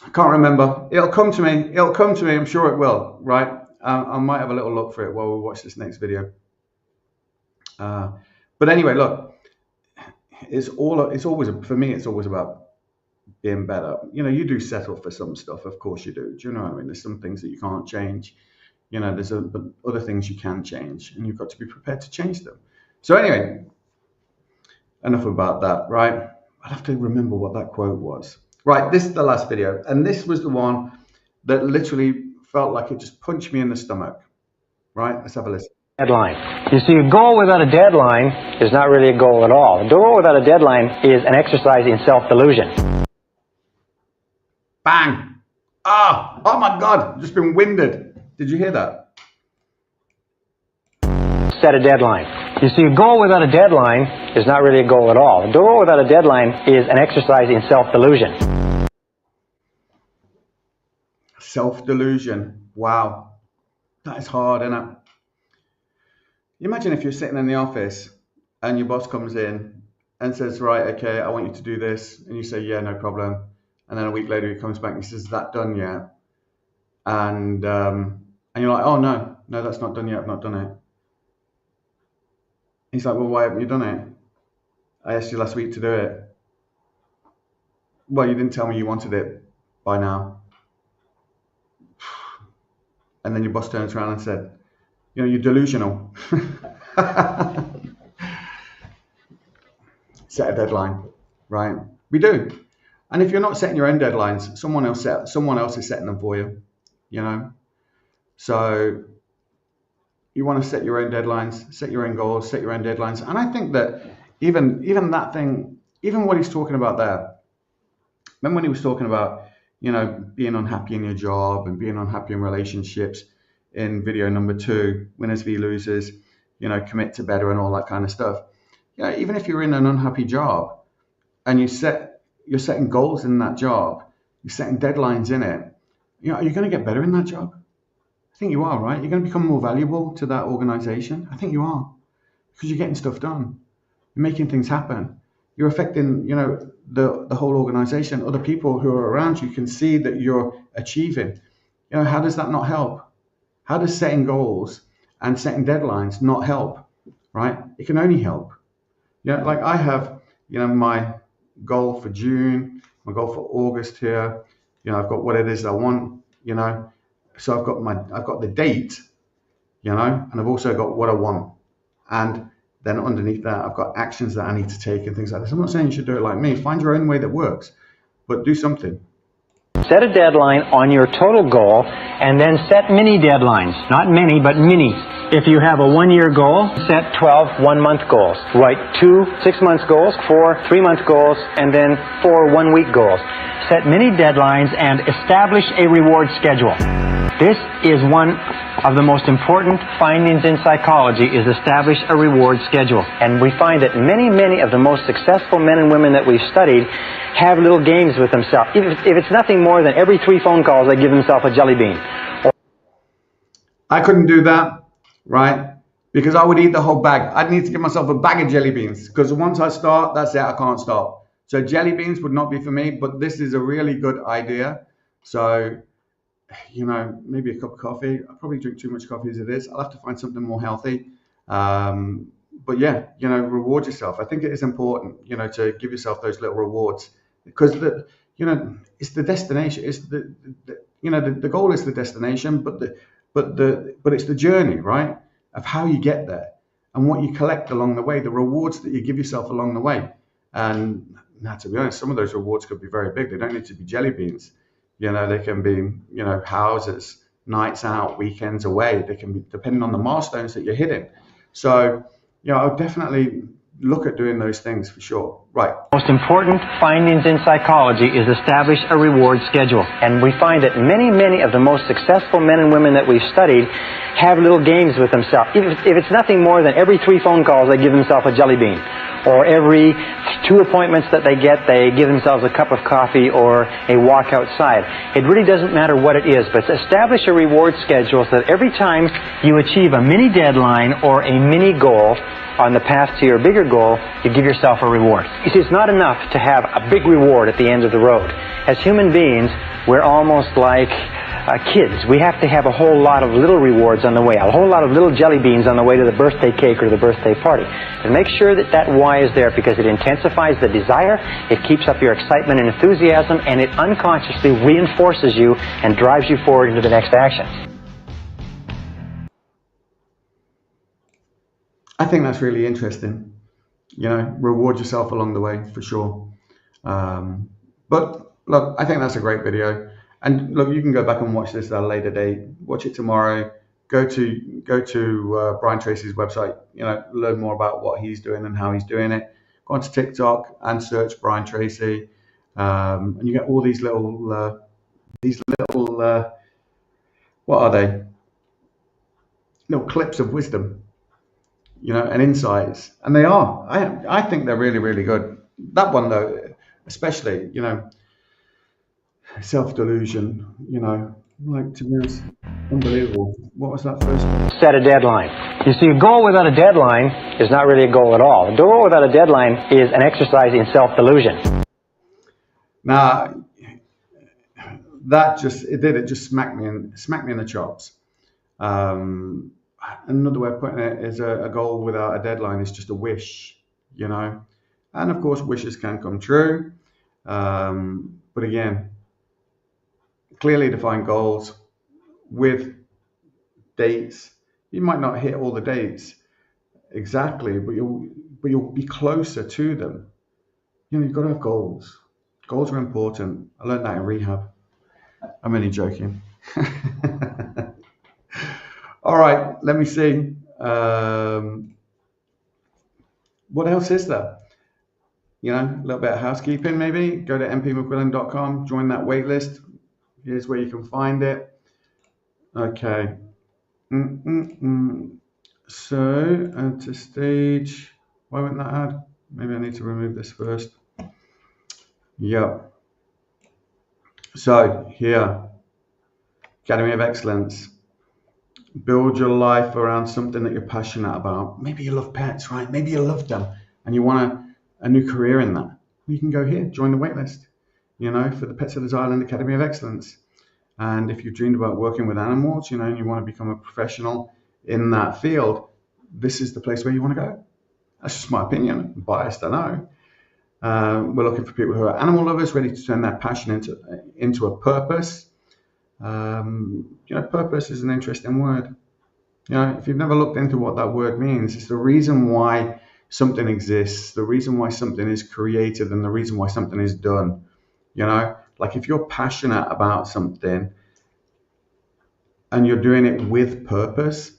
I can't remember. It'll come to me. It'll come to me. I'm sure it will, right? I might have a little look for it while we watch this next video. But anyway, look, for me, it's always about being better. You know, you do settle for some stuff. Of course you do. Do you know what I mean? There's some things that you can't change. You know, but other things you can change, and you've got to be prepared to change them. So anyway, enough about that, right? I'd have to remember what that quote was. Right, this is the last video, and this was the one that literally felt like it just punched me in the stomach. Right, let's have a listen. Deadline. You see, a goal without a deadline is not really a goal at all. A goal without a deadline is an exercise in self-delusion. Bang! Oh my God, I've just been winded. Did you hear that? Set a deadline. You see, a goal without a deadline is not really a goal at all. A goal without a deadline is an exercise in self-delusion. Self-delusion. Wow. That is hard, isn't it? You imagine if you're sitting in the office and your boss comes in and says, right, okay, I want you to do this. And you say, yeah, no problem. And then a week later he comes back and he says, is that done yet? And you're like, oh, no, that's not done yet. I've not done it. He's like, well, why haven't you done it? I asked you last week to do it. Well, you didn't tell me you wanted it by now. And then your boss turns around and said, you know, you're delusional. Set a deadline, right? We do. And if you're not setting your own deadlines, someone else is setting them for you, you know? So you want to set your own deadlines, set your own goals, set your own deadlines. And I think that even that thing, even what he's talking about there, remember when he was talking about, you know, being unhappy in your job and being unhappy in relationships in video number 2, winners v losers, you know, commit to better and all that kind of stuff. You know, even if you're in an unhappy job and you're setting goals in that job, you're setting deadlines in it, you know, are you going to get better in that job? I think you are, right? You're going to become more valuable to that organization. I think you are, because you're getting stuff done. You're making things happen. You're affecting, you know, the whole organization. Other people who are around you can see that you're achieving. You know, how does that not help? How does setting goals and setting deadlines not help, right? It can only help. You know, like I have, you know, my goal for June, my goal for August here. You know, I've got what it is I want, you know. So I've got the date, you know, and I've also got what I want. And then underneath that, I've got actions that I need to take and things like this. I'm not saying you should do it like me. Find your own way that works, but do something. Set a deadline on your total goal and then set mini deadlines. Not many, but mini. If you have a 1-year goal, set 12 one-month goals. Write 2 6-month goals, 4 3-month goals, and then 4 one-week goals. Set mini deadlines and establish a reward schedule. This is one of the most important findings in psychology, is establish a reward schedule. And we find that many of the most successful men and women that we've studied have little games with themselves. If it's nothing more than every 3 phone calls, they give themselves a jelly bean. I couldn't do that, right? Because I would eat the whole bag. I'd need to give myself a bag of jelly beans, because once I start, that's it, I can't stop. So jelly beans would not be for me, but this is a really good idea. So, you know, maybe a cup of coffee. I probably drink too much coffee as it is. I'll have to find something more healthy. But yeah, you know, reward yourself. I think it is important, you know, to give yourself those little rewards, because you know, it's the destination. It's the goal is the destination, but it's the journey, right? Of how you get there and what you collect along the way, the rewards that you give yourself along the way. And now, to be honest, some of those rewards could be very big. They don't need to be jelly beans. You know, they can be, you know, houses, nights out, weekends away. They can be depending on the milestones that you're hitting. So, I would definitely look at doing those things for sure. Right. Most important findings in psychology is establish a reward schedule. And we find that many of the most successful men and women that we've studied have little games with themselves. If it's nothing more than every 3 phone calls, they give themselves a jelly bean. Or every 2 appointments that they get, they give themselves a cup of coffee or a walk outside. It really doesn't matter what it is, but establish a reward schedule so that every time you achieve a mini deadline or a mini goal on the path to your bigger goal, you give yourself a reward. You see, it's not enough to have a big reward at the end of the road. As human beings, we're almost like kids. We have to have a whole lot of little rewards on the way, a whole lot of little jelly beans on the way to the birthday cake or the birthday party. And make sure that that why is there, because it intensifies the desire, it keeps up your excitement and enthusiasm, and it unconsciously reinforces you and drives you forward into the next action. I think that's really interesting. Reward yourself along the way for sure. But look, I think that's a great video. And look, you can go back and watch this at a later date. Watch it tomorrow. Go to Brian Tracy's website. Learn more about what he's doing and how he's doing it. Go onto TikTok and search Brian Tracy, and you get all these little what are they? Little clips of wisdom, and insights. And they are. I think they're really, really good. That one though, especially, self-delusion, like, to be honest, unbelievable. What was that first one? Set a deadline. You see, a goal without a deadline is not really a goal at all. A goal without a deadline is an exercise in self-delusion. Now, that just smacked me in the chops. Another way of putting it is a goal without a deadline is just a wish, and of course wishes can come true, but again, clearly defined goals with dates. You might not hit all the dates exactly, but you'll be closer to them. You've got to have goals. Goals are important. I learned that in rehab. I'm only joking. All right, let me see. What else is there? A little bit of housekeeping maybe. Go to mpmcquillan.com, join that waitlist. Here's where you can find it. Okay. So, add to stage. Why wouldn't that add? Maybe I need to remove this first. Yep. So, here. Academy of Excellence. Build your life around something that you're passionate about. Maybe you love pets, right? Maybe you love them and you want a new career in that. You can go here, join the waitlist, for the Pets of This Island Academy of Excellence. And if you've dreamed about working with animals, and you want to become a professional in that field, this is the place where you want to go. That's just my opinion. I'm biased, I know. We're looking for people who are animal lovers, ready to turn their passion into a purpose. Purpose is an interesting word. If you've never looked into what that word means, it's the reason why something exists, the reason why something is created, and the reason why something is done. Like if you're passionate about something and you're doing it with purpose,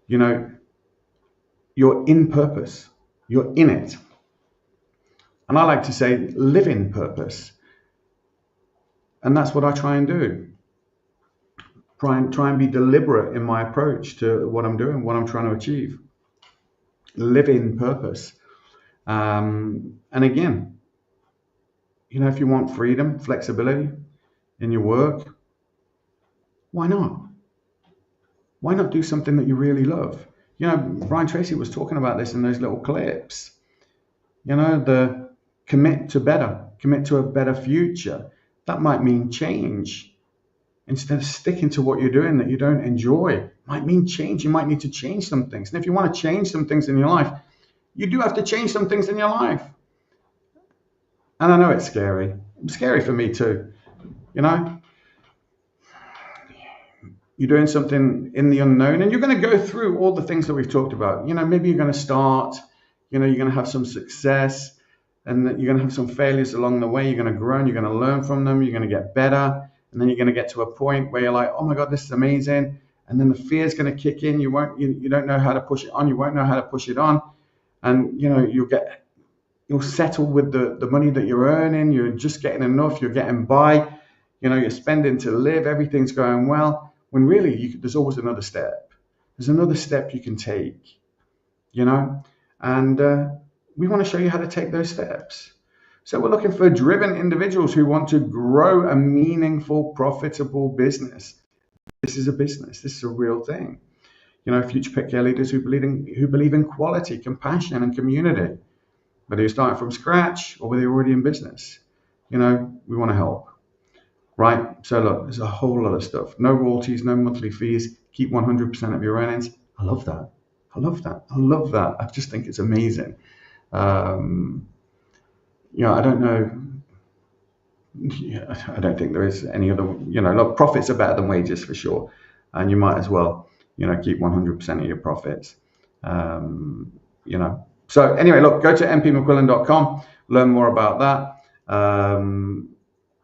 you're in purpose, you're in it. And I like to say, live in purpose. And that's what I try and do. Try and be deliberate in my approach to what I'm doing, what I'm trying to achieve. Live in purpose. And again, if you want freedom, flexibility in your work, why not? Why not do something that you really love? Brian Tracy was talking about this in those little clips. The commit to better, commit to a better future. That might mean change. Instead of sticking to what you're doing that you don't enjoy, it might mean change. You might need to change some things. And if you want to change some things in your life, you do have to change some things in your life. And I know it's scary. It's scary for me too. You're doing something in the unknown, and you're going to go through all the things that we've talked about. Maybe you're going to start, you're going to have some success, and you're going to have some failures along the way. You're going to grow and you're going to learn from them. You're going to get better. and then you're going to get to a point where you're like, oh my God, this is amazing. And then the fear is going to kick in. You don't know how to push it on. You won't know how to push it on. And, you'll settle with the money that you're earning. You're just getting enough. You're getting by. You're spending to live. Everything's going well. When really, there's always another step. There's another step you can take, and we want to show you how to take those steps. So we're looking for driven individuals who want to grow a meaningful, profitable business. This is a business. This is a real thing. Future pet care leaders who believe in quality, compassion, and community. Whether you're starting from scratch or whether you're already in business, we want to help. Right? So look, there's a whole lot of stuff. No royalties, no monthly fees. Keep 100% of your earnings. I love that. I just think it's amazing. I don't know. I don't think there is any other, look, profits are better than wages for sure. And you might as well, keep 100% of your profits. So anyway, look, go to mpmcquillan.com, learn more about that.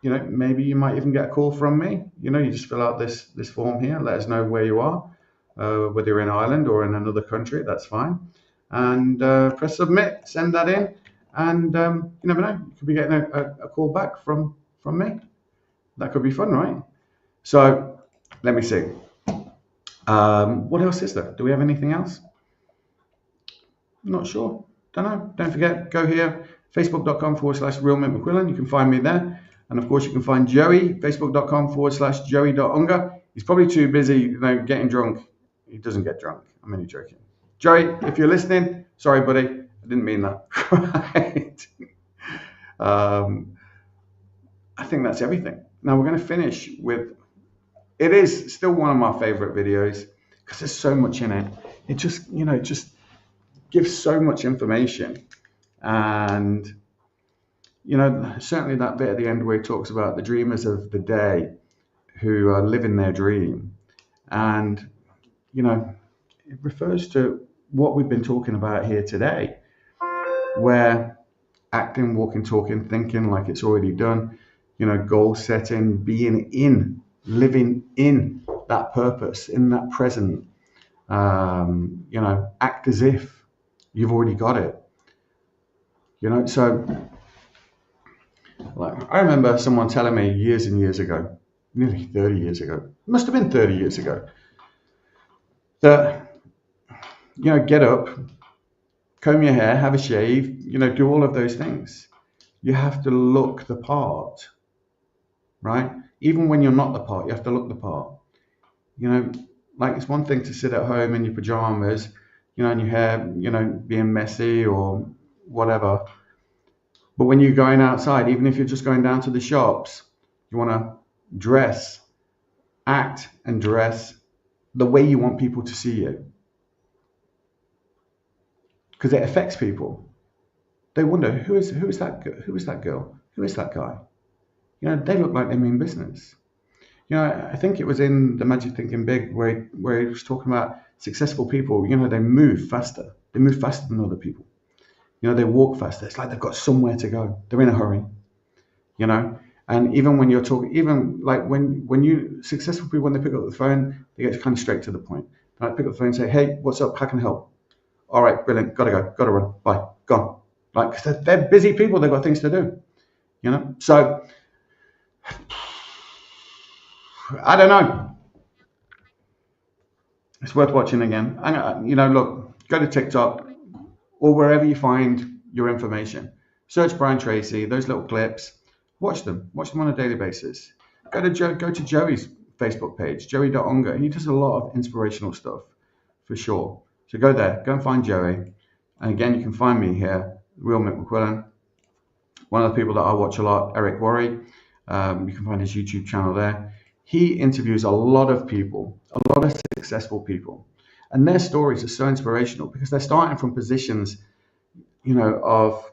Maybe you might even get a call from me. You just fill out this form here, let us know where you are, whether you're in Ireland or in another country, that's fine. And press submit, send that in, and you never know, you could be getting a call back from me. That could be fun, right? So let me see. What else is there? Do we have anything else? Not sure. Don't know. Don't forget, go here, facebook.com/realmintmcquillan. You can find me there. And of course, you can find Joey, facebook.com/joey.unger. He's probably too busy, getting drunk. He doesn't get drunk. I'm only joking. Joey, if you're listening, sorry, buddy. I didn't mean that. Right. I think that's everything. Now we're going to finish with, it is still one of my favorite videos because there's so much in it. It just, just gives so much information. And, certainly that bit at the end where he talks about the dreamers of the day who are living their dream. And, it refers to what we've been talking about here today, where acting, walking, talking, thinking like it's already done, goal setting, living in that purpose, in that present, act as if you've already got it, so like, I remember someone telling me years and years ago, nearly 30 years ago, it must have been 30 years ago, that, get up, comb your hair, have a shave, do all of those things. You have to look the part, right? Even when you're not the part, you have to look the part. Like it's one thing to sit at home in your pajamas, and your hair, being messy or whatever. But when you're going outside, even if you're just going down to the shops, you want to act and dress the way you want people to see you. Because it affects people. They wonder, who is that girl? Who is that guy? They look like they mean business. I think it was in The Magic Thinking Big where he was talking about successful people. They move faster. They move faster than other people. They walk faster. It's like they've got somewhere to go. They're in a hurry. And even when you're talking, even like when you successful people, when they pick up the phone, they get kind of straight to the point. They pick up the phone and say, "Hey, what's up? How can I help?" "All right, brilliant. Gotta go. Gotta run. Bye. Gone." Like, because they're busy people. They've got things to do. So I don't know. It's worth watching again. And look, go to TikTok or wherever you find your information. Search Brian Tracy. Those little clips. Watch them on a daily basis. Go to Joey's Facebook page, joey.unger. He does a lot of inspirational stuff, for sure. So go there, go and find Joey. And again, you can find me here, Real Mint McQuillan. One of the people that I watch a lot, Eric Worre. You can find his YouTube channel there. He interviews a lot of people, a lot of successful people. And their stories are so inspirational because they're starting from positions, of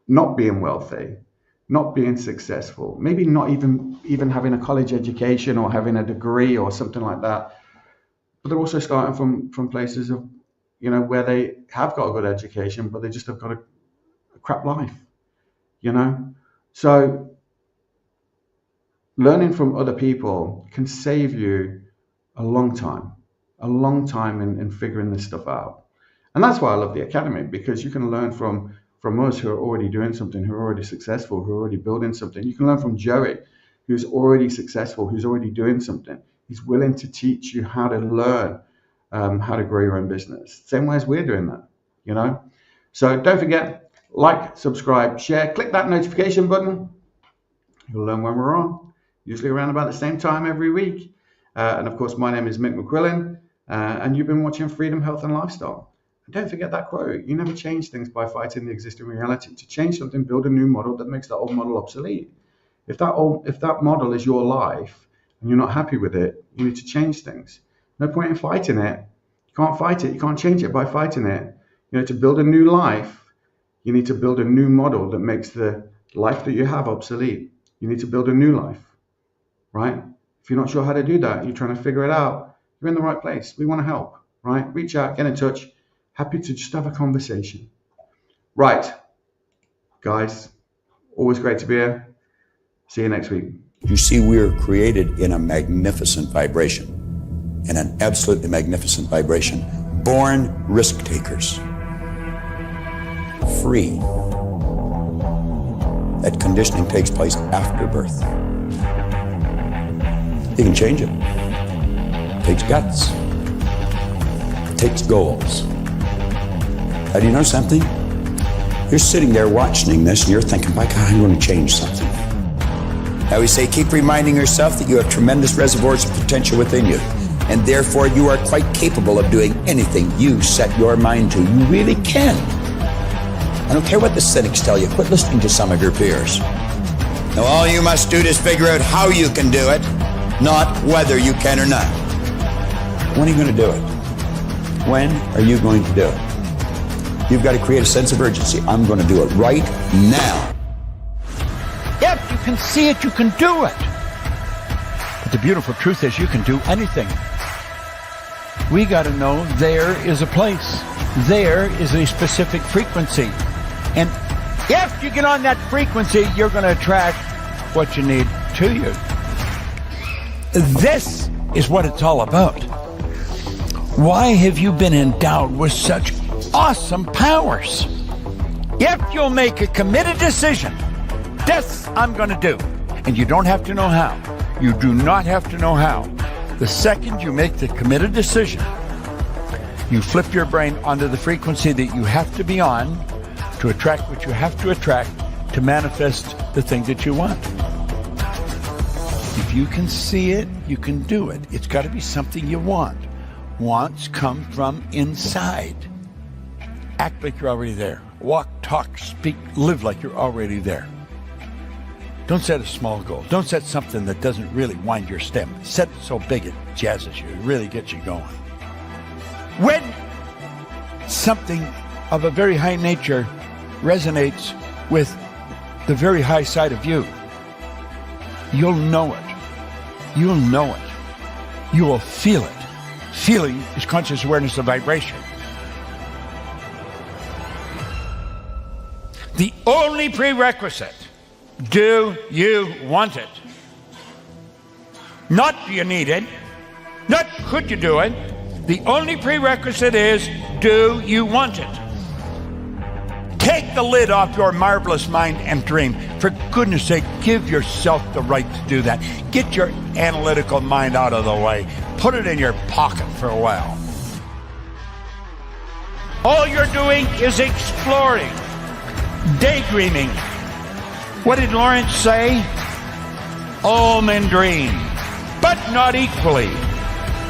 not being wealthy, not being successful, maybe not even having a college education or having a degree or something like that. But they're also starting from places of, where they have got a good education, but they just have got a crap life, So learning from other people can save you a long time in figuring this stuff out. And that's why I love the Academy, because you can learn from us who are already doing something, who are already successful, who are already building something. You can learn from Joey, who's already successful, who's already doing something. He's willing to teach you how to learn how to grow your own business. Same way as we're doing that, you know? So don't forget, like, subscribe, share, click that notification button. You'll learn when we're on, usually around about the same time every week. And of course, my name is Mick McQuillan, and you've been watching Freedom, Health and Lifestyle. And don't forget that quote, you never change things by fighting the existing reality. To change something, build a new model that makes that old model obsolete. If that model is your life and you're not happy with it, you need to change things. No point in fighting it. You can't fight it. You can't change it by fighting it. You know, to build a new life, you need to build a new model that makes the life that you have obsolete. You need to build a new life, right? If you're not sure how to do that, you're trying to figure it out, you're in the right place. We want to help, right? Reach out, get in touch. Happy to just have a conversation. Right, guys, always great to be here. See you next week. You see, we are created in a magnificent vibration, in an absolutely magnificent vibration. Born risk takers. Free. That conditioning takes place after birth. You can change it. It takes guts. It takes goals. Have you know something? You're sitting there watching this and you're thinking, by God, I'm going to change something. I always say, keep reminding yourself that you have tremendous reservoirs of potential within you, and therefore you are quite capable of doing anything you set your mind to. You really can. I don't care what the cynics tell you. Quit listening to some of your peers. Now all you must do is figure out how you can do it, not whether you can or not. When are you going to do it? When are you going to do it? You've got to create a sense of urgency. I'm going to do it right now. If you can see it, you can do it. But the beautiful truth is you can do anything. We got to know there is a place. There is a specific frequency. And if you get on that frequency, you're going to attract what you need to you. This is what it's all about. Why have you been endowed with such awesome powers? If you'll make a committed decision, this I'm going to do. And you don't have to know how. You do not have to know how. The second you make the committed decision, you flip your brain onto the frequency that you have to be on to attract what you have to attract to manifest the thing that you want. If you can see it, you can do it. It's got to be something you want. Wants come from inside. Act like you're already there. Walk, talk, speak, live like you're already there. Don't set a small goal. Don't set something that doesn't really wind your stem. Set it so big it jazzes you. It really gets you going. When something of a very high nature resonates with the very high side of you, you'll know it. You'll know it. You will feel it. Feeling is conscious awareness of vibration. The only prerequisite, do you want it? Not do you need it, not could you do it. The only prerequisite is, do you want it? Take the lid off your marvelous mind and dream. For goodness sake, give yourself the right to do that. Get your analytical mind out of the way. Put it in your pocket for a while. All you're doing is exploring, daydreaming. What did Lawrence say? All men dream, but not equally.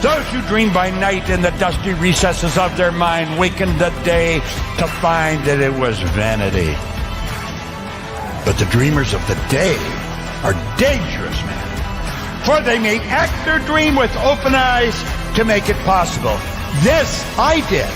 Those who dream by night in the dusty recesses of their mind waken the day to find that it was vanity. But the dreamers of the day are dangerous men, for they may act their dream with open eyes to make it possible. This I did.